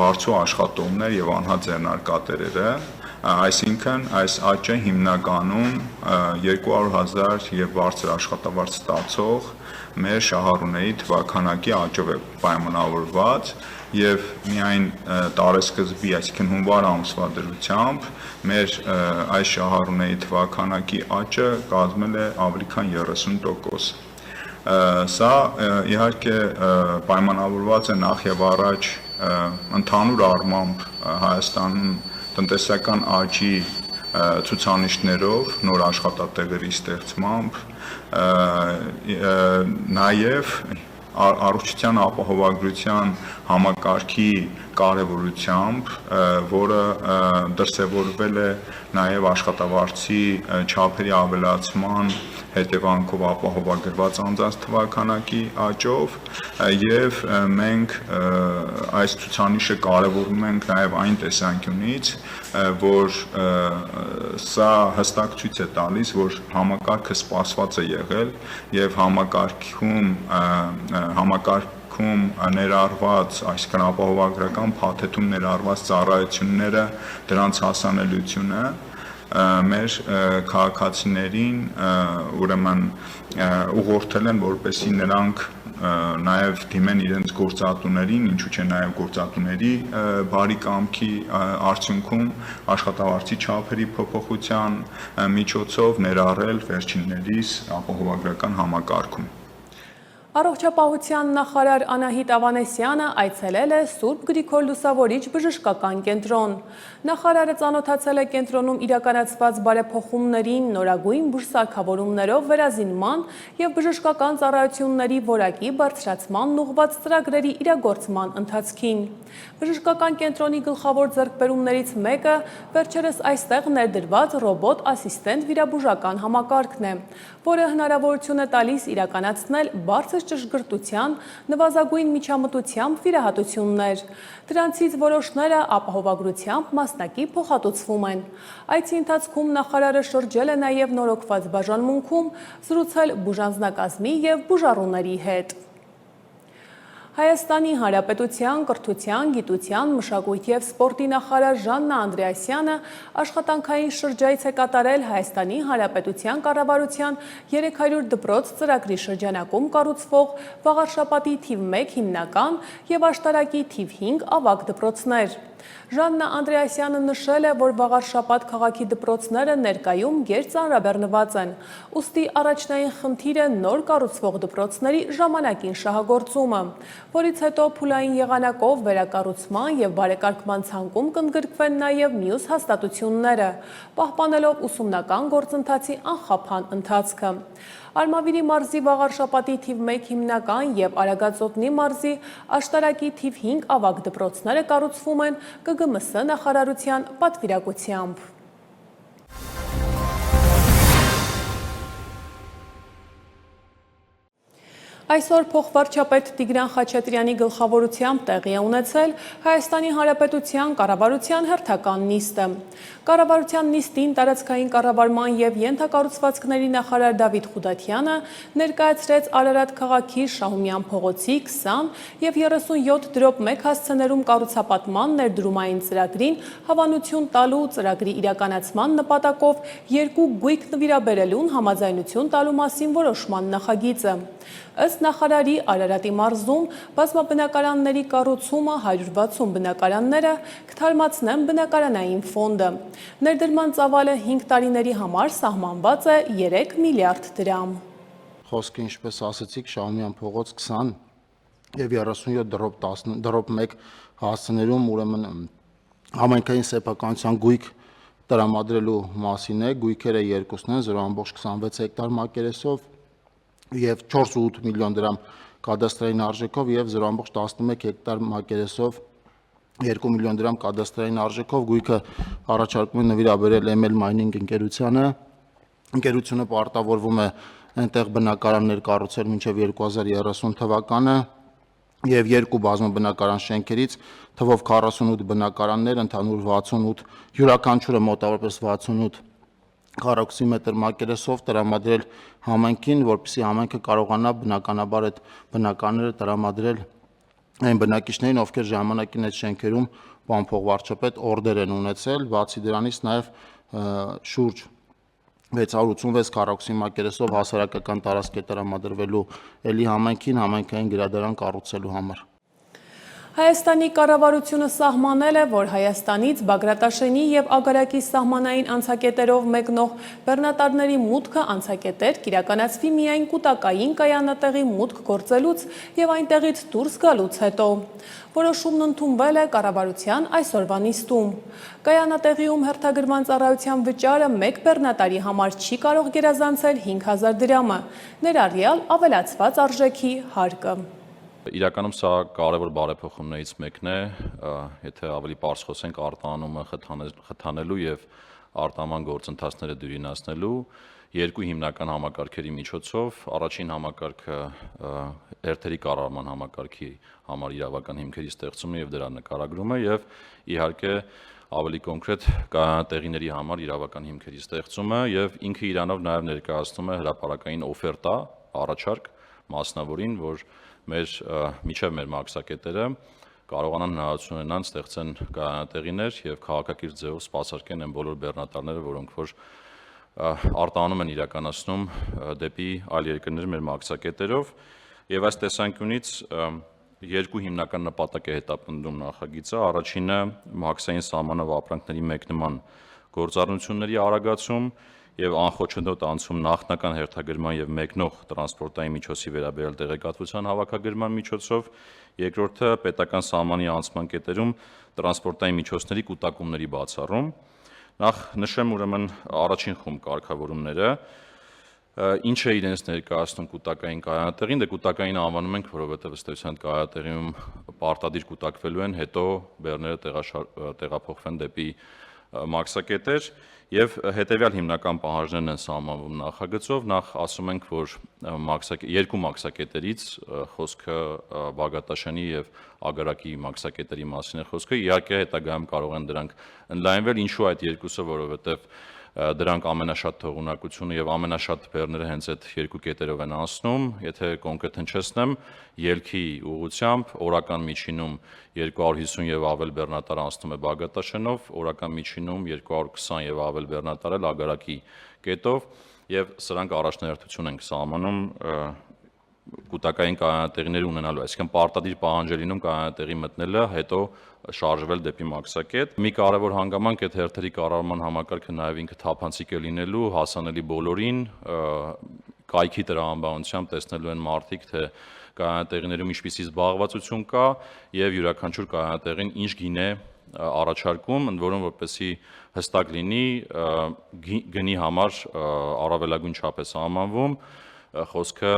վարձու աշխատողներ եւ անհատ ձեռնարկատերերը, այսինքն այս աճը հիմնականում 200,000 եւ բարձր աշխատավարձ ստացող մեր շահառուների թվաքանակի աճով է պայմանավորված եւ միայն տարեսկզբի, այսինքն հունվար ամսվա դրությամբ մեր այս շահառուների թվաքանակի աճը կազմել է ավելի քան 30%։ Սա իհարկե պայմանավորված է նախ եւ առաջ ընդհանուր առմամբ Հայաստանում տնտեսական աճի ցուցանիշներով, նոր աշխատատեղերի ստեղծմամբ, նաև առողջության ապահովագրության համակարգի կարևորությամբ, որը դրսևորվել է նաև աշխատավարձի չափերի ավելացման հետևանքով ապահովագրված անձանց թվաքանակի աճով եւ մենք այս ցուցանիշը կարևորում ենք նաև այն տեսանկյունից, որ սա հստակ ցույց է տալիս, որ համակարգը սպասված է եղել եւ համակարգում ներառված, այսինքն ապահովագրական փաթեթում ներառված ծառայությունները, դրանց հասանելիությունը մեր քաղաքացիներին ուրեմն ուղղորդել են, որպեսզի նրանք նաև դիմեն իրենց գործատուներին, ինչու՞ չէ նաև գործատուների բարի կամքի արդյունքում աշխատավարձի չափերի փոփոխության միջոցով ներառել վերջիններիս ապահովագրական համակարգում։ Առողջապահության նախարար Անահիտ Ավանեսյանը այցելել է Սուրբ Գրիգոր Լուսավորիչ բժշկական կենտրոն։ Նախարարը ծանոթացել է կենտրոնում իրականացված բարեփոխումներին, նորագույն բուժսարքավորումներով վերազինման եւ բժշկական ծառայությունների որակի բարձրացման ուղղված ծրագրերի իրագործման ընթացքին։ Բժշկական կենտրոնի գլխավոր ձեռքբերումներից մեկը վերջերս այստեղ ներդրված ռոբոտ ասիստենտ վիրաբուժական համակարգն է, որը հնարավորություն է տալիս իրականացնել բարձր ճշգրտության, նվազագույն միջամտությամբ վիրահատություններ։ Դրանցից որոշները ապահովագրությամբ մասնակի փոխհատուցվում են։ Այցի ընթացքում նախարարը շրջել է նաև նորոգված բաժանմունքում, զրուցել բուժանձնակազմի և բուժառուների հետ։ Հայաստանի Հանրապետության կրթության, գիտության, մշակույթի և սպորտի նախարար Ժաննա Անդրեասյանը աշխատանքային շրջայց է կատարել Հայաստանի Հանրապետության կառավարության 300 դպրոց ծրագրի շրջանակում կառուցվող Վաղարշապատի թիվ 1 հիմնական և աշտարակի թիվ 5 ավագ դպրոցներ։ Ժաննա Անդրեասյանը նշել է, որ Վաղարշապատ քաղաքի դպրոցները ներկայում գերծանրաբեռնված են, ուստի առաջնային խնդիրը նոր կառուցվող դպրոցների ժամանակին շահագործումը, որից հետո փուլային եղանակով վերակառուցման և բարեկարգման ցանկում կընդգրկվեն նաև մյուս հաստատությունները, պահպանելով ուսումնական գործընթացի անխափան ընթացքը։ Արմավիրի մարզի Վաղարշապատի թիվ 1 հիմնական և Արագածոտնի մարզի աշտարակի թիվ 5 ավագ դպրոցները կառուցվում են ԿԳՄՍ նախարարության պատվիրակությամբ։ Այսօր փոխվարչապետ Տիգրան Խաչատրյանի գլխավորությամբ տեղի է ունեցել Հայաստանի Հանրապետության կառավարության հերթական նիստը։ Կառավարության նիստին տարածքային կառավարման և ենթակառուցվածքների նախարար Դավիթ Խուդաթյանը ներկայացրեց Արարատ քաղաքի Շահումյան փողոցի 20 և 37/1 հասցեներում կառուցապատման ներդրումային ծրագրին հավանություն տալու ծրագրի իրականացման նպատակով 2 գույք նվիրաբերելուն համաձայնություն տալու մասին որոշման նախագիծը։ Ըստ նախարարի Արարատի մարզում բազմաբնակարանների կառուցումը 160 բնակարանները կթարմացնեն բնակարանային ֆոնդը։ Ներդրման ծավալը 5 տարիների համար սահմանված է 3 միլիարդ դրամ։ Խոսքը, ինչպես ասացիք, Շահումյան փողոց 20 և 37/1 հասցեներում ուրեմն համայնքային սեփականության գույք տրամադրելու մասին է։ Գույքերը երկուսն են 0.26 հեկտար մակերեսով և 4.8 միլիոն դրամ կադաստրային արժեքով և 0.11 հեկտար մակերեսով 2 միլիոն դրամ կադաստրային արժեքով գույքը առաջարկում է նվիրաբերել ML Mining ընկերությանը։ Ընկերությունը պարտավորվում է այնտեղ բնակարաններ կառուցել մինչև 2030 թվականը և 2 բազմաբնակարան շենքերից թվով 48 բնակարաններ, ընդհանուր 68, յուրաքանչյուրը մոտավորապես 68 քառակուսի մետր մակերեսով տրամադրել համայնքին, որպեսզի համայնքը կարողանա բնականաբար այդ բնակարանները տրամադրել այն բնակիչներին, ովքեր ժամանակին այդ շենքերում պարոն փոխվարչապետ օրդեր են ունեցել, բացի դրանից նաև շուրջ 686 քառակուսի մակերեսով հասարակական տարածք է տրամադրվելու էլի համայնքին համայնքային գրադարան կառուցելու համար։ Հայաստանի կառավարությունը սահմանել է, որ Հայաստանից Բագրատաշենի և Ագարակի սահմանային անցակետերով մեկնող բեռնատարների մուտքը անցակետեր կիրականացվի միայն կուտակային կայանատեղի մուտք գործելուց և այնտեղից դուրս գալուց հետո։ Որոշումն ընդունվել է կառավարության այսօրվա նիստում։ Կայանատեղիում հերթագրման ծառայության վճարը մեկ բեռնատարի համար չի կարող գերազանցել 5000 դրամը, ներառյալ ավելացված արժեքի հարկը։ Իրականում սա կարևոր բարեփոխումներից մեկն է, եթե ավելի պարզ խոսենք արտահանումը խթանելու եւ արտահանման գործընթացները դյուրինացնելու երկու հիմնական համակարգերի միջոցով առաջին համակարգը հերթերի կառավարման համակարգի համար իրավական հիմքերի ստեղծումը եւ դրա նկարագրումը եւ իհարկե ավելի կոնկրետ կայանատեղիների համար իրավական հիմքերի ստեղծումը եւ ինքը իրանով նաեւ ներկայացնում է հրապարակային օֆերտա, առաջարկ մասնավորին, որ միջև մեր մաքսակետերը կարողանան հնարավորություն ունենան ստեղծեն կայանատեղիներ եւ քաղաքակիրթ ձևով սպասարկեն այն բոլոր բեռնատարները, որոնք որ արտահանում են իրականացնում դեպի այլ երկրներ մեր մաքսակետերով եւ այս տեսանկյունից երկու հիմնական նպատակ է հետապնդում նախագիծը։ Առաջինը մաքսային սահմանով ապրանքների մեկնման գործառնությունների արագացում եւ անխոչնդոտ անցում նախնական հերթագրման եւ մեկնող տրանսպորտային միջոցի վերաբերյալ տեղեկատվության հավաքագրման միջոցով, երկրորդը պետական սահմանի անցման կետերում տրանսպորտային միջոցների կուտակումների բացառում։ Նախ նշեմ ուրեմն առաջին խումբ կարգավորումները, ինչ է իրենց ներկայացնում կուտակային կայանատեղին, դե կուտակային անվանում ենք, որովհետեւ ըստ էության կայանատեղիում պարտադիր կուտակվելու են, հետո բեռները տեղափոխվեն դեպի մաքսակետեր եւ հետեւյալ հիմնական պահանջներն են սահմանվում նախագծով։ Նախ ասում ենք, որ երկու մաքսակետերից խոսքը Բագրատաշենի եւ Ագարակի մաքսակետերի մասին է խոսքը։ Իհարկե հետագայում կարող են դրանք ընդլայնվել, ինչու այդ երկուսը, որովհետեւ դրանք ամենաշատ թողունակությունը եւ ամենաշատ բեռները հենց այդ երկու կետերով են անցնում։ Եթե կոնկրետ հնչեցնեմ, ելքի ուղղությամբ օրական միջինում 250 եւ ավել բեռնատար անցնում է Բագրատաշենով, օրական միջինում 220 եւ ավել բեռնատար էլ Ագարակի կետով եւ սրանք առաջնահերթություն են սահմանում կൂտակային կայանատեղիներ ունենալու, այսինքն պարտադիր պահանջ է լինում կայանատեղի մտնելը, հետո շարժվել դեպի մաքսակետ։ Մի կարևոր հանգամանք այդ հերթերի կառավարման համակարգը նաև ինքը թափանցիկ է լինելու, հասանելի բոլորին, կայքի տրամաբանությամբ տեսնելու են մարդիկ, թե կայանատեղիներում ինչպիսի զբաղվածություն կա եւ յուրաքանչյուր կայանատեղին ինչ գին է առաջարկում, ընդ որում որպեսզի հստակ լինի գնի համար առավելագույն չափ է սահմանվում, խոսքը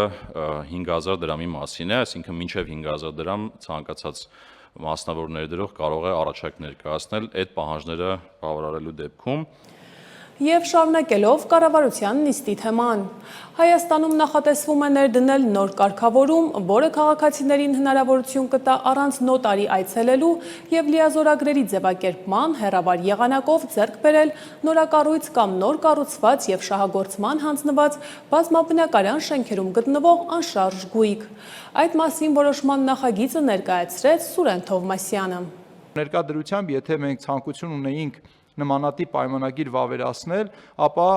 5000 դրամի մասին է, այսինքն մինչև 5000 դրամ ցանկացած մասնավոր ներդրող կարող է առաջարկ ներկայացնել այդ պահանջները բավարարելու դեպքում։ Եվ շարունակելով կառավարության նիստի թեման։ Հայաստանում նախատեսվում է ներդնել նոր կարգավորում, որը քաղաքացիներին հնարավորություն կտա առանց նոտարի այցելելու եւ լիազորագրերի ձևակերպման հեռավար եղանակով ձեռք բերել նորակառույց կամ նոր կառուցված եւ շահագործման հանձնված բազմաբնակարան շենքերում գտնվող անշարժ գույք։ Այդ մասին որոշման նախագիծը ներկայացրեց Սուրեն Թովմասյանը։ Ներկայդրությամբ, եթե մենք ցանկություն ունեինք նմանատիպ պայմանագիր վավերացնել, ապա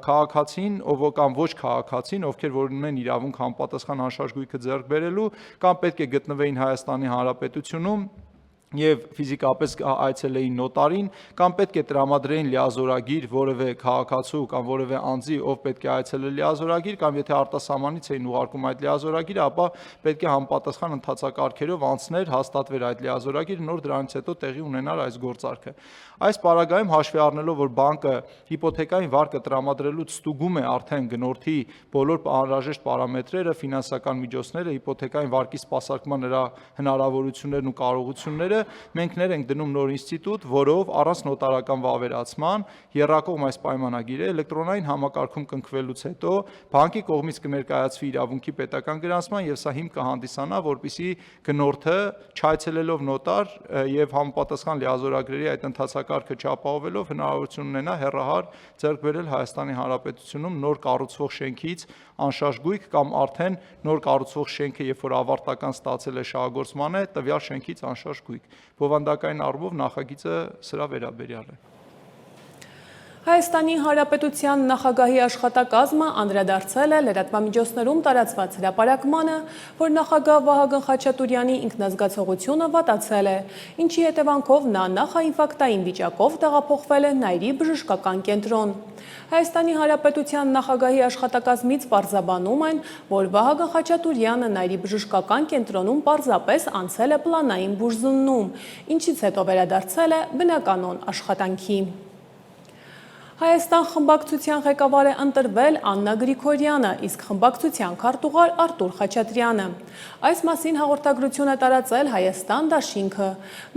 քաղաքացին, ով կամ ոչ քաղաքացին, ովքեր որ ունեն իրավունք համապատասխան անշարժ գույքը ձեռք բերելու, կամ պետք է գտնվեին Հայաստանի Հանրապետությունում եւ ֆիզիկապես այցելեին նոտարին, կամ պետք է տրամադրեին լիազորագիր որևէ քաղաքացու կամ որևէ անձի, ով պետք է այցելել լիազորագիր, կամ եթե արտասահմանից էին ուղարկում այդ լիազորագիրը, ապա պետք է համապատասխան ընթացակարգերով անցներ, հաստատվեր այդ լիազորագիրը, նոր դրանից հետո տեղի ունենար այս գործարքը։ Այս պարագայում հաշվի առնելով, որ բանկը հիպոթեկային վարկը տրամադրելուց ստուգում է արդեն գնորդի բոլոր անհրաժեշտ պարամետրերը, ֆինանսական միջոցները, հիպոթեկային վարկի սպասարկման նրա հնարավորություններն ու կարողությունները, մենք ներ ենք դնում նոր ինստիտուտ, որով առանց նոտարական վավերացման եռակողմ այս պայմանագիրը էլեկտրոնային համակարգում կնքվելուց հետո բանկի կողմից կներկայացվի իրավունքի պետական գրանցման եւ սա հիմք կհանդիսանա, որպեսզի գնորդը չայցելելով նոտար եւ համապատասխան լիազորագրերի այդ ընթացակարգը չապահովելով հնարավորություն ունենա հեռահար ձեռք բերել Հայաստանի Հանրապետությունում նոր կառուցվող շենքից անշարժ գույք կամ արդեն նոր կառուցվող շենքը, երբ որ ավարտական ստացել է շահագործման է, տվյալ շենքից անշարժ գույք։ Բովանդակային առումով նախագիծը սրա վերաբերյալ է։ Հայաստանի Հանրապետության նախագահի աշխատակազմը անդրադարձել է լրատվամիջոցներում տարածված հրապարակմանը, որ նախագահ Վահագն Խաչատուրյանի ինքնազգացողությունը վատացել է, ինչի հետևանքով նա նախաինֆարկտային վիճակով տեղափոխվել է Նայիրի բժշկական կենտրոն։ Հայաստանի Հանրապետության նախագահի աշխատակազմից պարզաբանում են, որ Վահագն Խաչատուրյանը Նայիրի բժշկական կենտրոնում պարզապես անցել է պլանային բուժզննում, ինչից հետո վերադարձել է բնականոն աշխատանքի։ Հայաստան խմբակցության ղեկավար է ընտրվել Աննա Գրիգորյանը, իսկ խմբակցության քարտուղար Արտուր Խաչատրյանը։ Այս մասին հաղորդագրություն է տարածել Հայաստան դաշինքը։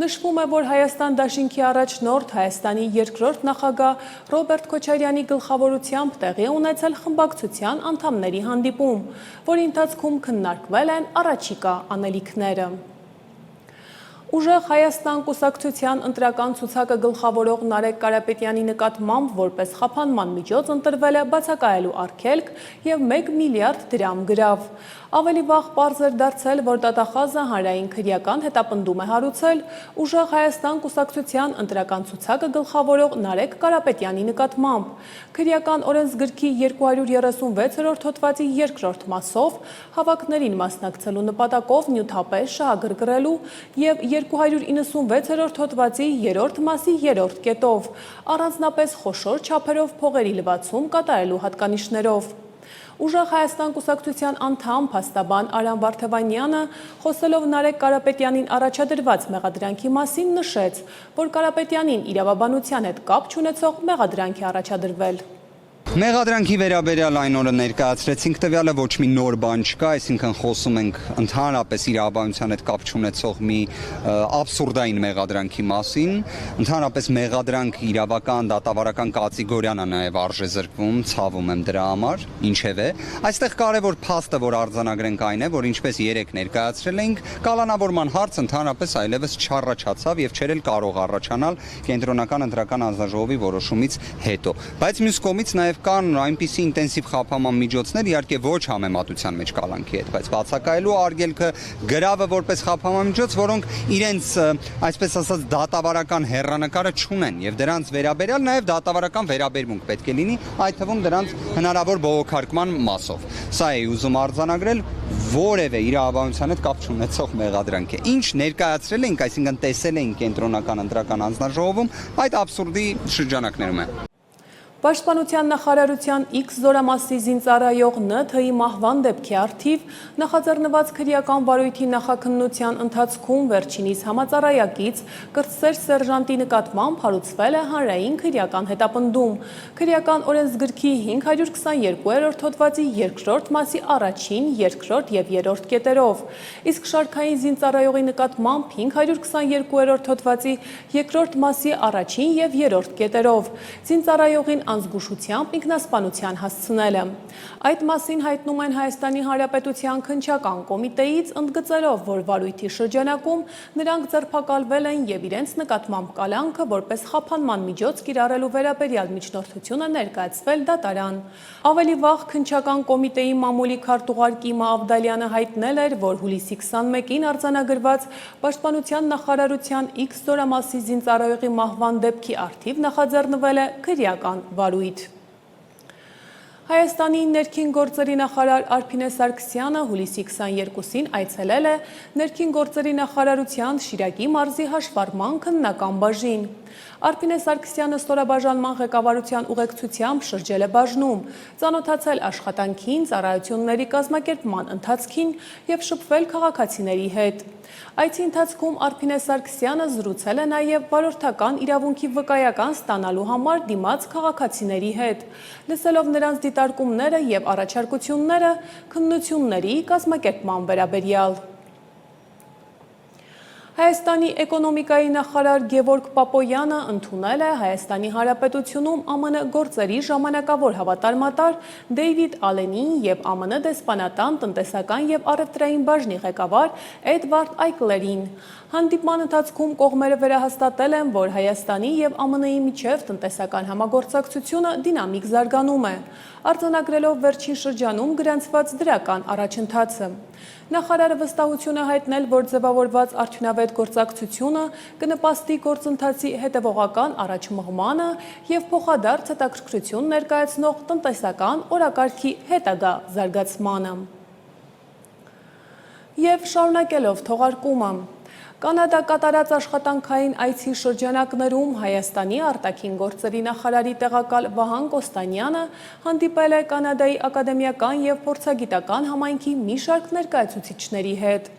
Նշվում է, որ Հայաստան դաշինքի առաջնորդ Հայաստանի երկրորդ նախագահ Ռոբերտ Քոչարյանի գլխավորությամբ տեղի է ունեցել խմբակցության անդամների հանդիպում, որի ընթացքում քննարկվել են առաջիկա անելիքները։ Ուժեղ Հայաստան կուսակցության ընտրական ցուցակը գլխավորող Նարեկ Կարապետյանի նկատմամբ որպես խափանման միջոց ընտրվել է բացակայելու արգելք եւ 1 միլիարդ դրամ գրավ։ Ավելի վաղ պարզ էր դարձել, որ դատախազը հանրային քրեական հետապնդում է հարուցել Ուժեղ Հայաստան կուսակցության ընտրական ցուցակը գլխավորող Նարեկ Կարապետյանի նկատմամբ։ Քրեական օրենսգրքի 236-րդ հոդվածի երկրորդ մասով հավաքներին մասնակցելու նպատակով նյութապես շահագրգռելու եւ 296-րդ հոդվածի 3-րդ մասի 3-րդ կետով, առանձնապես խոշոր չափերով փողերի լվացում կատարելու հատկանիշներով։ Ուժեղ Հայաստան կուսակցության անդամ փաստաբան Արամ Վարդևանյանը, խոսելով Նարեկ Կարապետյանին առաջադրված մեղադրանքի մասին, նշեց, որ Կարապետյանին իրավաբանության հետ կապ չունեցող մեղադրանք է առաջադրվել։ Մեղադրանքի վերաբերյալ այն օրը ներկայացրեցինք տվյալը, ոչ մի նոր բան չկա, այսինքն խոսում ենք ընդհանրապես իրավաբանության հետ կապ չունեցող մի աբսուրդային մեղադրանքի մասին, ընդհանրապես մեղադրանք իրավական, դատավարական կատեգորիան է նաև արժեզրկվում, ցավում եմ դրա համար, ինչևէ, այստեղ կարևոր փաստը, որ արձանագրենք այն է, որ ինչպես երեք ներկայացրել էինք, կալանավորման հարց ընդհանրապես այլևս չառաջացավ եւ չէր էլ կարող առաջանալ կենտրոնական ընտրական հանձնաժողովի որոշումից հետո, բայց մյուս կողմից նաև կան այնպիսի ինտենսիվ խափանման միջոցներ, իհարկե ոչ համեմատության մեջ կալանքի հետ, բայց բացակայելու արգելքը, գրավը որպես խափանման միջոց, որոնք իրենց, այսպես ասած, դատավարական հեռանկարը չունեն եւ դրանց վերաբերյալ նաեւ դատավարական վերաբերմունք պետք է լինի, այդ թվում դրանց հնարավոր բողոքարկման մասով։ Սա է ուզում արձանագրել որևէ իրավաբանության հետ կապ չունեցող մեղադրանք է։ Ինչ ներկայացրել ենք, այսինքն տեսել ենք կենտրոնական ընտրական հանձնաժողովում, այդ աբսուրդի շրջանակներում է։ Պաշտպանության նախարարության X զորամասի զինծառայող ՆԹ-ի մահվան դեպքի առթիվ նախաձեռնված քրեական վարույթի նախաքննության ընթացքում վերջինիս համածառայակից կրտսեր սերժանտի նկատմամբ հարուցվել է հանրային քրեական հետապնդում։ Քրեական օրենսգրքի 522-րդ հոդվածի 2-րդ մասի առաջին, 2-րդ և 3-րդ կետերով, իսկ շարքային զինծառայողի նկատմամբ 522-րդ հոդվածի 2-րդ մասի առաջին և 3-րդ կետերով, զինծառայողին անզգուշությամբ ինքնասպանության հասցնելը։ Այդ մասին հայտնում են Հայաստանի Հանրապետության քննչական կոմիտեից, ընդգծելով, որ վարույթի շրջանակում նրանք ձերբակալվել են և իրենց նկատմամբ կալանքը որպես խափանման միջոց կիրառելու վերաբերյալ միջնորդությունը ներկայացվել դատարան։ Ավելի վաղ քննչական կոմիտեի մամուլի քարտուղար Կիմա Ավդալյանը հայտնել էր, որ հուլիսի 21-ին արձանագրված Պաշտպանության նախարարության X զորամասի զինծառայողի մահվան դեպքի առթիվ նախաձեռնվել է քրեական վարույթ։ Հայաստանի ներքին գործերի նախարար Արփինե Սարգսյանը հուլիսի 22-ին այցելել է ներքին գործերի նախարարության Շիրակի մարզի հաշվառման քննական բաժին։ Արփինե Սարգսյանը ստորաբաժանման ղեկավարության ուղեկցությամբ շրջել է բաժնում, ծանոթացել աշխատանքին, ծառայությունների կազմակերպման ընթացքին և շփվել քաղաքացիների հետ։ Այցի ընթացքում Արփինե Սարգսյանը զրուցել է նաև վարորդական իրավունքի վկայական ստանալու համար դիմաց քաղաքացիների հետ, լսելով նրանց դիտարկումները և առաջարկությունները քննությունների կազմակերպման վերաբերյալ։ Հայաստանի էկոնոմիկայի նախարար Գևորգ Պապոյանը ընդունել է Հայաստանի Հանրապետությունում ԱՄՆ գործերի ժամանակավոր հավատարմատար Դեյվիդ Ալենին և ԱՄՆ դեսպանատան տնտեսական և առևտրային բաժնի ղեկավար Էդվարդ Այկլերին։ Հանդիպման ընթացքում կողմերը վերահաստատել են, որ Հայաստանի և ԱՄՆ-ի միջև տնտեսական համագործակցությունը դինամիկ զարգանում է, արձանագրելով վերջին շրջանում գրանցված դրական առաջընթացը։ Նախարարը վստահություն է հայտնել, որ ձևավորված արդյունավետ գործակցությունը կնպաստի գործընթացի հետևողական առաջմղմանը և փոխադարձ հետաքրքրություն ներկայացնող տնտեսական օրակարգի հետագա զարգացմանը։ Եվ շարունակելով թողարկումը, Կանադա կատարած աշխատանքային այցի շրջանակներում Հայաստանի արտաքին գործերի նախարարի տեղակալ Վահան Կոստանյանը հանդիպել է Կանադայի ակադեմիական և փորձագիտական համայնքի մի շարք ներկայացուցիչների հետ։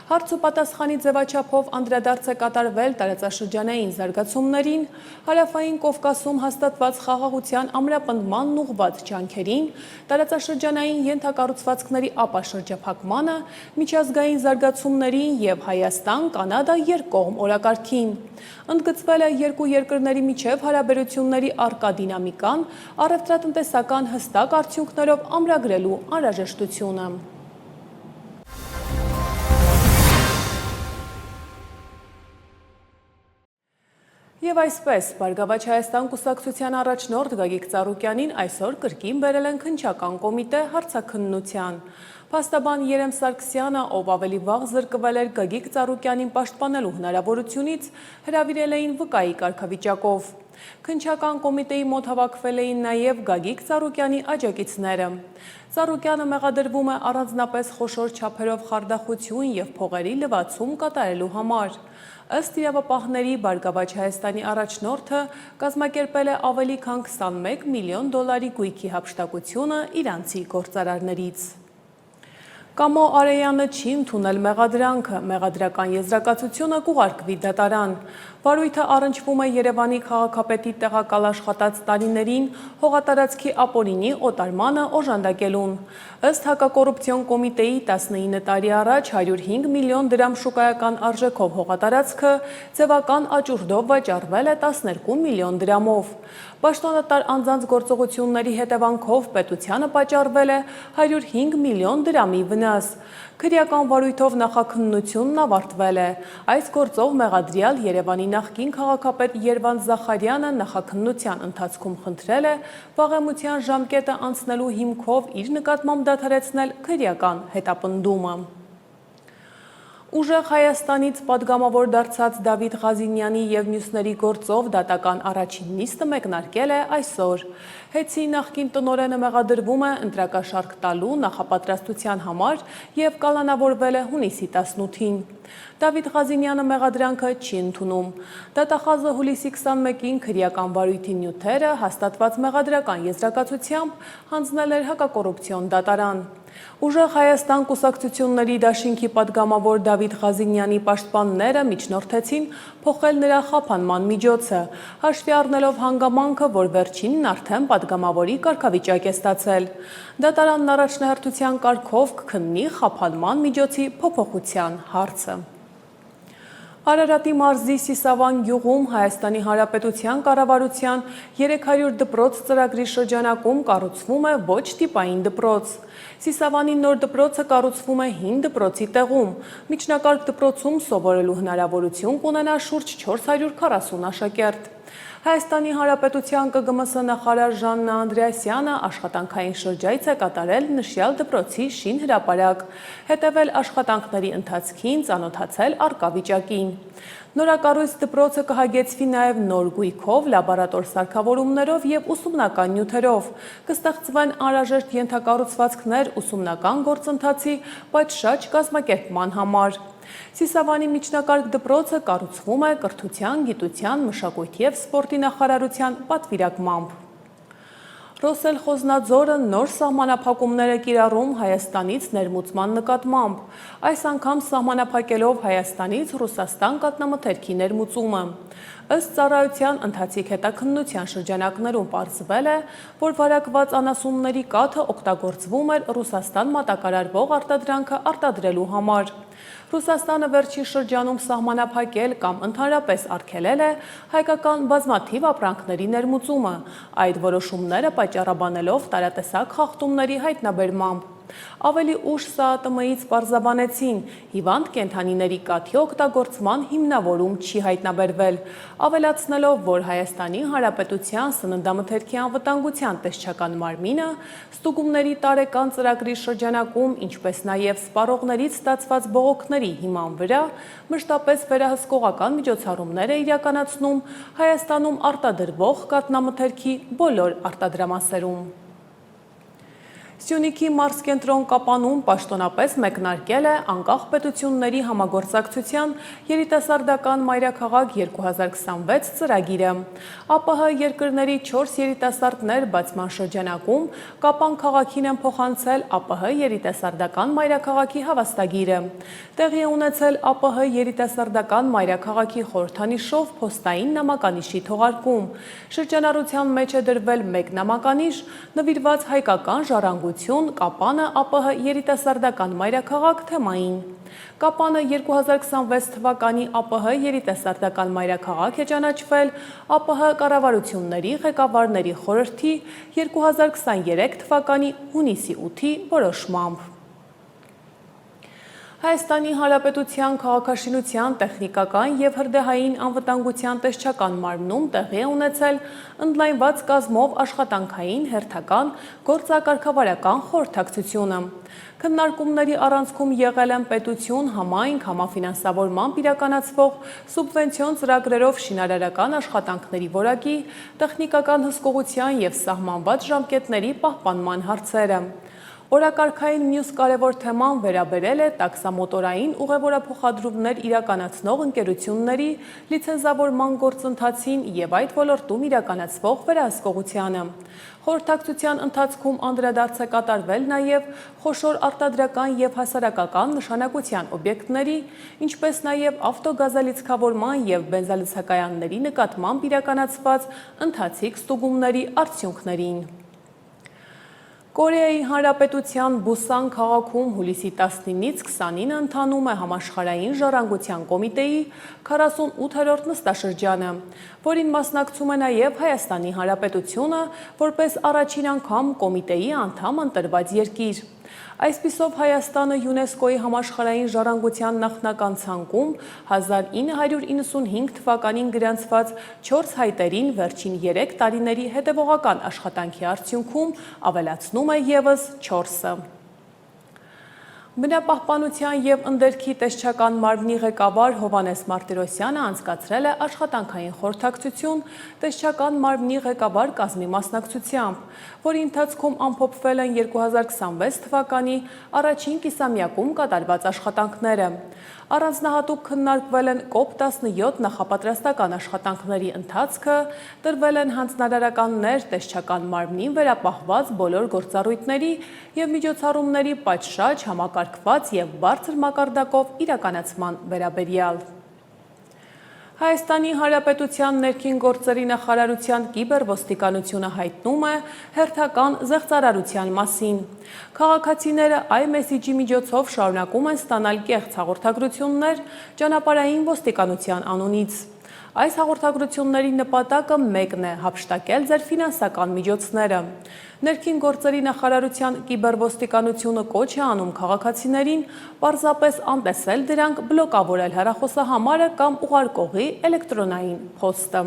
Հարց ու պատասխանի ձևաչափով անդրադարձ է կատարվել տարածաշրջանային զարգացումներին, Հարավային Կովկասում հաստատված խաղաղության ամրապնդմանն ուղղված ջանքերին, տարածաշրջանային ենթակառուցվածքների ապաշրջափակմանը, միջազգային զարգացումներին և Հայաստան-Կանադա երկկողմ օրակարգին։ Ընդգծվել է երկու երկրների միջև հարաբերությունների առկա դինամիկան, առևտրատնտեսական հստակ արդյունքներով ամրագրելու անհրաժեշտությունը։ Եվ այսպես, Բարգավաճ Հայաստան կուսակցության առաջնորդ Գագիկ Ծառուկյանին այսօր կրկին բերել են քննչական կոմիտե հարցաքննության։ Փաստաբան Երեմ Սարգսյանը, ով ավելի վաղ զրկվել էր Գագիկ Ծառուկյանին պաշտպանելու հնարավորությունից, հրավիրել էին վկայի կարգավիճակով։ Քննչական կոմիտեի մոտ հավաքվել էին նաև Գագիկ Ծառուկյանի աջակիցները։ Ծառուկյանը մեղադրվում է առանձնապես խոշոր չափերով խարդախություն և փողերի լվացում կատարելու համար։ Ըստ իրավապահների, Բարգավաճ Հայաստանի առաջնորդը կազմակերպել է ավելի քան 21 միլիոն դոլարի գույքի հափշտակությունը իրանցի գործարարներից։ Կամո Արեյանը չի ընդունել մեղադրանքը, մեղադրական եզրակացությունը կուղարկվի դատարան։ Վարույթը առնչվում է Երևանի քաղաքապետի տեղակալ աշխատած տարիներին հողատարածքի ապօրինի օտարմանը օժանդակելուն։ Ըստ հակակոռուպցիոն կոմիտեի 19 տարի առաջ 105 միլիոն դրամ շուկայական արժեքով հողատարածքը ձևական աճուրդով վաճառվել է 12 միլիոն դրամով։ Պաշտոնատար անձանց գործողությունների հետևանքով պետությանը պատճառվել է 105 միլիոն դրամի վնաս։ յուրայինս։ Քրեական վարույթով նախաքննությունն ավարտվել է։ Այս գործով մեղադրյալ Երևանի նախկին քաղաքապետ Երվանդ Զախարյանը նախաքննության ընթացքում խնդրել է վաղեմության ժամկետը անցնելու հիմքով իր նկատմամբ դադարեցնել քրեական հետապնդումը։ Ուժեղ Հայաստանից պատգամավոր դարձած Դավիթ Ղազինյանի և մյուսների գործով դատական առաջին նիստը մեկնարկել է այսօր։ Հեցի նախկին տնօրենը մեղադրվում է ընտրակաշարք տալու նախապատրաստության համար և կալանավորվել է հունիսի 18-ին։ Դավիթ Ղազինյանը մեղադրանքը չի ընդունում։ Դատախազը հուլիսի 21-ին քրեական վարույթի նյութերը հաստատված մեղադրական եզրակացությամբ հանձնել էր հակակոռուպցիոն դատարան։ Ուժեղ Հայաստան կուսակցությունների դաշինքի պատգամավոր Դավիթ Ղազինյանի պաշտպանները միջնորդեցին փոխել նրա խափանման միջոցը, հաշվի առնելով հանգամանքը, որ վերջինն արդեն պատգամավորի կարգավիճակ է ստացել։ Դատարանն առաջնահերթության կարգով կքննի խափանման միջոցի փոփոխության հարցը։ Արարատի մարզի Սիսավան գյուղում Հայաստանի Հանրապետության կառավարության 300 դպրոց ծրագրի շրջանակում կառուցվում է ոչ տիպային դպրոց։ Սիսավանի նոր դպրոցը կառուցվում է հին դպրոցի տեղում։ Միջնակարգ դպրոցում սովորելու հնարավորություն կունենա շուրջ 440 աշակերտ։ Հայաստանի Հանրապետության ԿԳՄՍ նախարար Ժաննա Անդրեասյանը աշխատանքային շրջայց է կատարել նշյալ դպրոցի շինհրապարակ, հետևել աշխատանքների ընթացքին, ծանոթացել առկա վիճակին։ Նորակառույց դպրոցը կհագեցվի նաև նոր գույքով, լաբորատոր սարքավորումներով և ուսումնական նյութերով։ Կստեղծվեն անհրաժեշտ ենթակառուցվածքներ ուսումնական գործընթացի պատշաճ կազմակերպման համար։ Սիսավանի միջնակարգ դպրոցը կառուցվում է կրթության, գիտության, մշակույթի և սպորտի նախարարության պատվիրակմամբ։ Ռոսել Խոզնաձորը նոր սահմանափակումներ է կիրառում Հայաստանից ներմուծման նկատմամբ, այս անգամ սահմանափակելով Հայաստանից Ռուսաստան կաթնամթերքի ներմուծումը։ Ըստ ծառայության ընթացիկ հետաքննության շրջանակներում պարզվել է, որ վարակված անասունների կաթը օգտագործվում էր Ռուսաստան մատակարարվող արտադրանքը արտադրելու համար։ Ռուսաստանը վերջին շրջանում սահմանափակել կամ ընդհանրապես արգելել է հայկական բազմաթիվ ապրանքների ներմուծումը, այդ որոշումները պատճառաբանելով տարատեսակ խախտումների հայտնաբերմամբ։ Ավելի ուշ ՍԱՏՄ-ից պարզաբանեցին, հիվանդ կենդանիների կաթի օգտագործման հիմնավորում չի հայտնաբերվել, ավելացնելով, որ Հայաստանի Հանրապետության սննդամթերքի անվտանգության տեսչական մարմինը ստուգումների տարեկան ծրագրի շրջանակում, ինչպես նաև սպառողներից ստացված բողոքների հիման վրա մշտապես վերահսկողական միջոցառումներ է իրականացնում Հայաստանում արտադրվող կաթնամթերքի բոլոր արտադրամասերում։ Սյունիքի մարզկենտրոն Կապանում պաշտոնապես մեկնարկել է անկախ պետությունների համագործակցության երիտասարդական մայրաքաղաք 2026 ծրագիրը։ ԱՊՀ երկրների 4 երիտասարդներ բացման շրջանակում Կապան քաղաքին են փոխանցել ԱՊՀ երիտասարդական մայրաքաղաքի հավաստագիրը։ Տեղի է ունեցել ԱՊՀ երիտասարդական մայրաքաղաքի խորհրդանիշով փոստային նամականիշի թողարկում։ Շրջանառության մեջ է դրվել մեկ նամականիշ, նվիրված հայկական ժառանգություն Կապանը ԱՊՀ երիտասարդական մայրաքաղաք թեմային։ Կապանը 2026 թվականի ԱՊՀ երիտասարդական մայրաքաղաք է ճանաչվել ԱՊՀ կառավարությունների ղեկավարների խորհրդի 2023 թվականի հունիսի 8-ի որոշմամբ։ Հայաստանի Հանրապետության քաղաքաշինության, տեխնիկական և հրդեհային անվտանգության տեսչական մարմնում տեղի է ունեցել ընդլայնված կազմով աշխատանքային հերթական գործակարգավարական խորհրդակցությունը։ Քննարկումների առանցքում եղել են պետություն, համայնք, համաֆինանսավորմամբ իրականացվող սուբվենցիոն ծրագրերով շինարարական աշխատանքների որակի, տեխնիկական հսկողության և սահմանված ժամկետների պահպանման հարցերը։ Օրակարգային մյուս կարևոր թեման վերաբերել է տաքսամոտորային ուղևորափոխադրումներ իրականացնող ընկերությունների լիցենզավորման գործընթացին և այդ ոլորտում իրականացվող վերահսկողությանը։ Խորհրդակցության ընթացքում անդրադարձ է կատարվել նաև խոշոր արտադրական և հասարակական նշանակության օբյեկտների, ինչպես նաև ավտոգազալիցքավորման և բենզալցակայանների նկատմամբ իրականացված ընթացիկ ստուգումների արդյունքներին։ Կորեայի Հանրապետության Բուսան քաղաքում հուլիսի 19-ից 29-ը ընթանում է համաշխարհային ժառանգության կոմիտեի 48-րդ նստաշրջանը, որին մասնակցում է նաև Հայաստանի Հանրապետությունը, որպես առաջին անգամ կոմիտեի անդամ ընտրված երկիր։ Այսպիսով Հայաստանը ՅՈՒՆԵՍԿՕ-ի համաշխարհային ժառանգության նախնական ցանկում 1995 թվականին գրանցված 4 հայտերին վերջին 3 տարիների հետևողական աշխատանքի արդյունքում ավելացնում է ևս 4-ը։ Բնապահպանության և ընդերքի տեսչական մարմնի ղեկավար Հովհաննես Մարտիրոսյանը անցկացրել է աշխատանքային խորհրդակցություն տեսչական մարմնի ղեկավար կազմի մասնակցությամբ, որի ընթացքում ամփոփվել են 2026 թվականի առաջին կիսամյակում կատարված աշխատանքները։ Առանձնահատուկ քննարկվել են COP17 նախապատրաստական աշխատանքների ընթացքը, տրվել են հանձնարարականներ տեսչական մարմնին վերապահված բոլոր գործառույթների և միջոցառումների պատշաճ, համակարգված և բարձր մակարդակով իրականացման վերաբերյալ։ Հայաստանի Հանրապետության ներքին գործերի նախարարության կիբերոստիկանությունը հայտնում է հերթական զեղծարարության մասին։ Քաղաքացիները iMessage-ի միջոցով շարունակում են ստանալ կեղծ հաղորդագրություններ ճանապարհային ոստիկանության անունից։ Այս հաղորդագրությունների նպատակը մեկն է՝ հափշտակել ձեր ֆինանսական միջոցները։ Ներքին գործերի նախարարության կիբերոստիկանությունը կոչ է անում քաղաքացիներին պարզապես անտեսել դրանք, բլոկավորել հեռախոսահամարը կամ ուղարկողի էլեկտրոնային փոստը։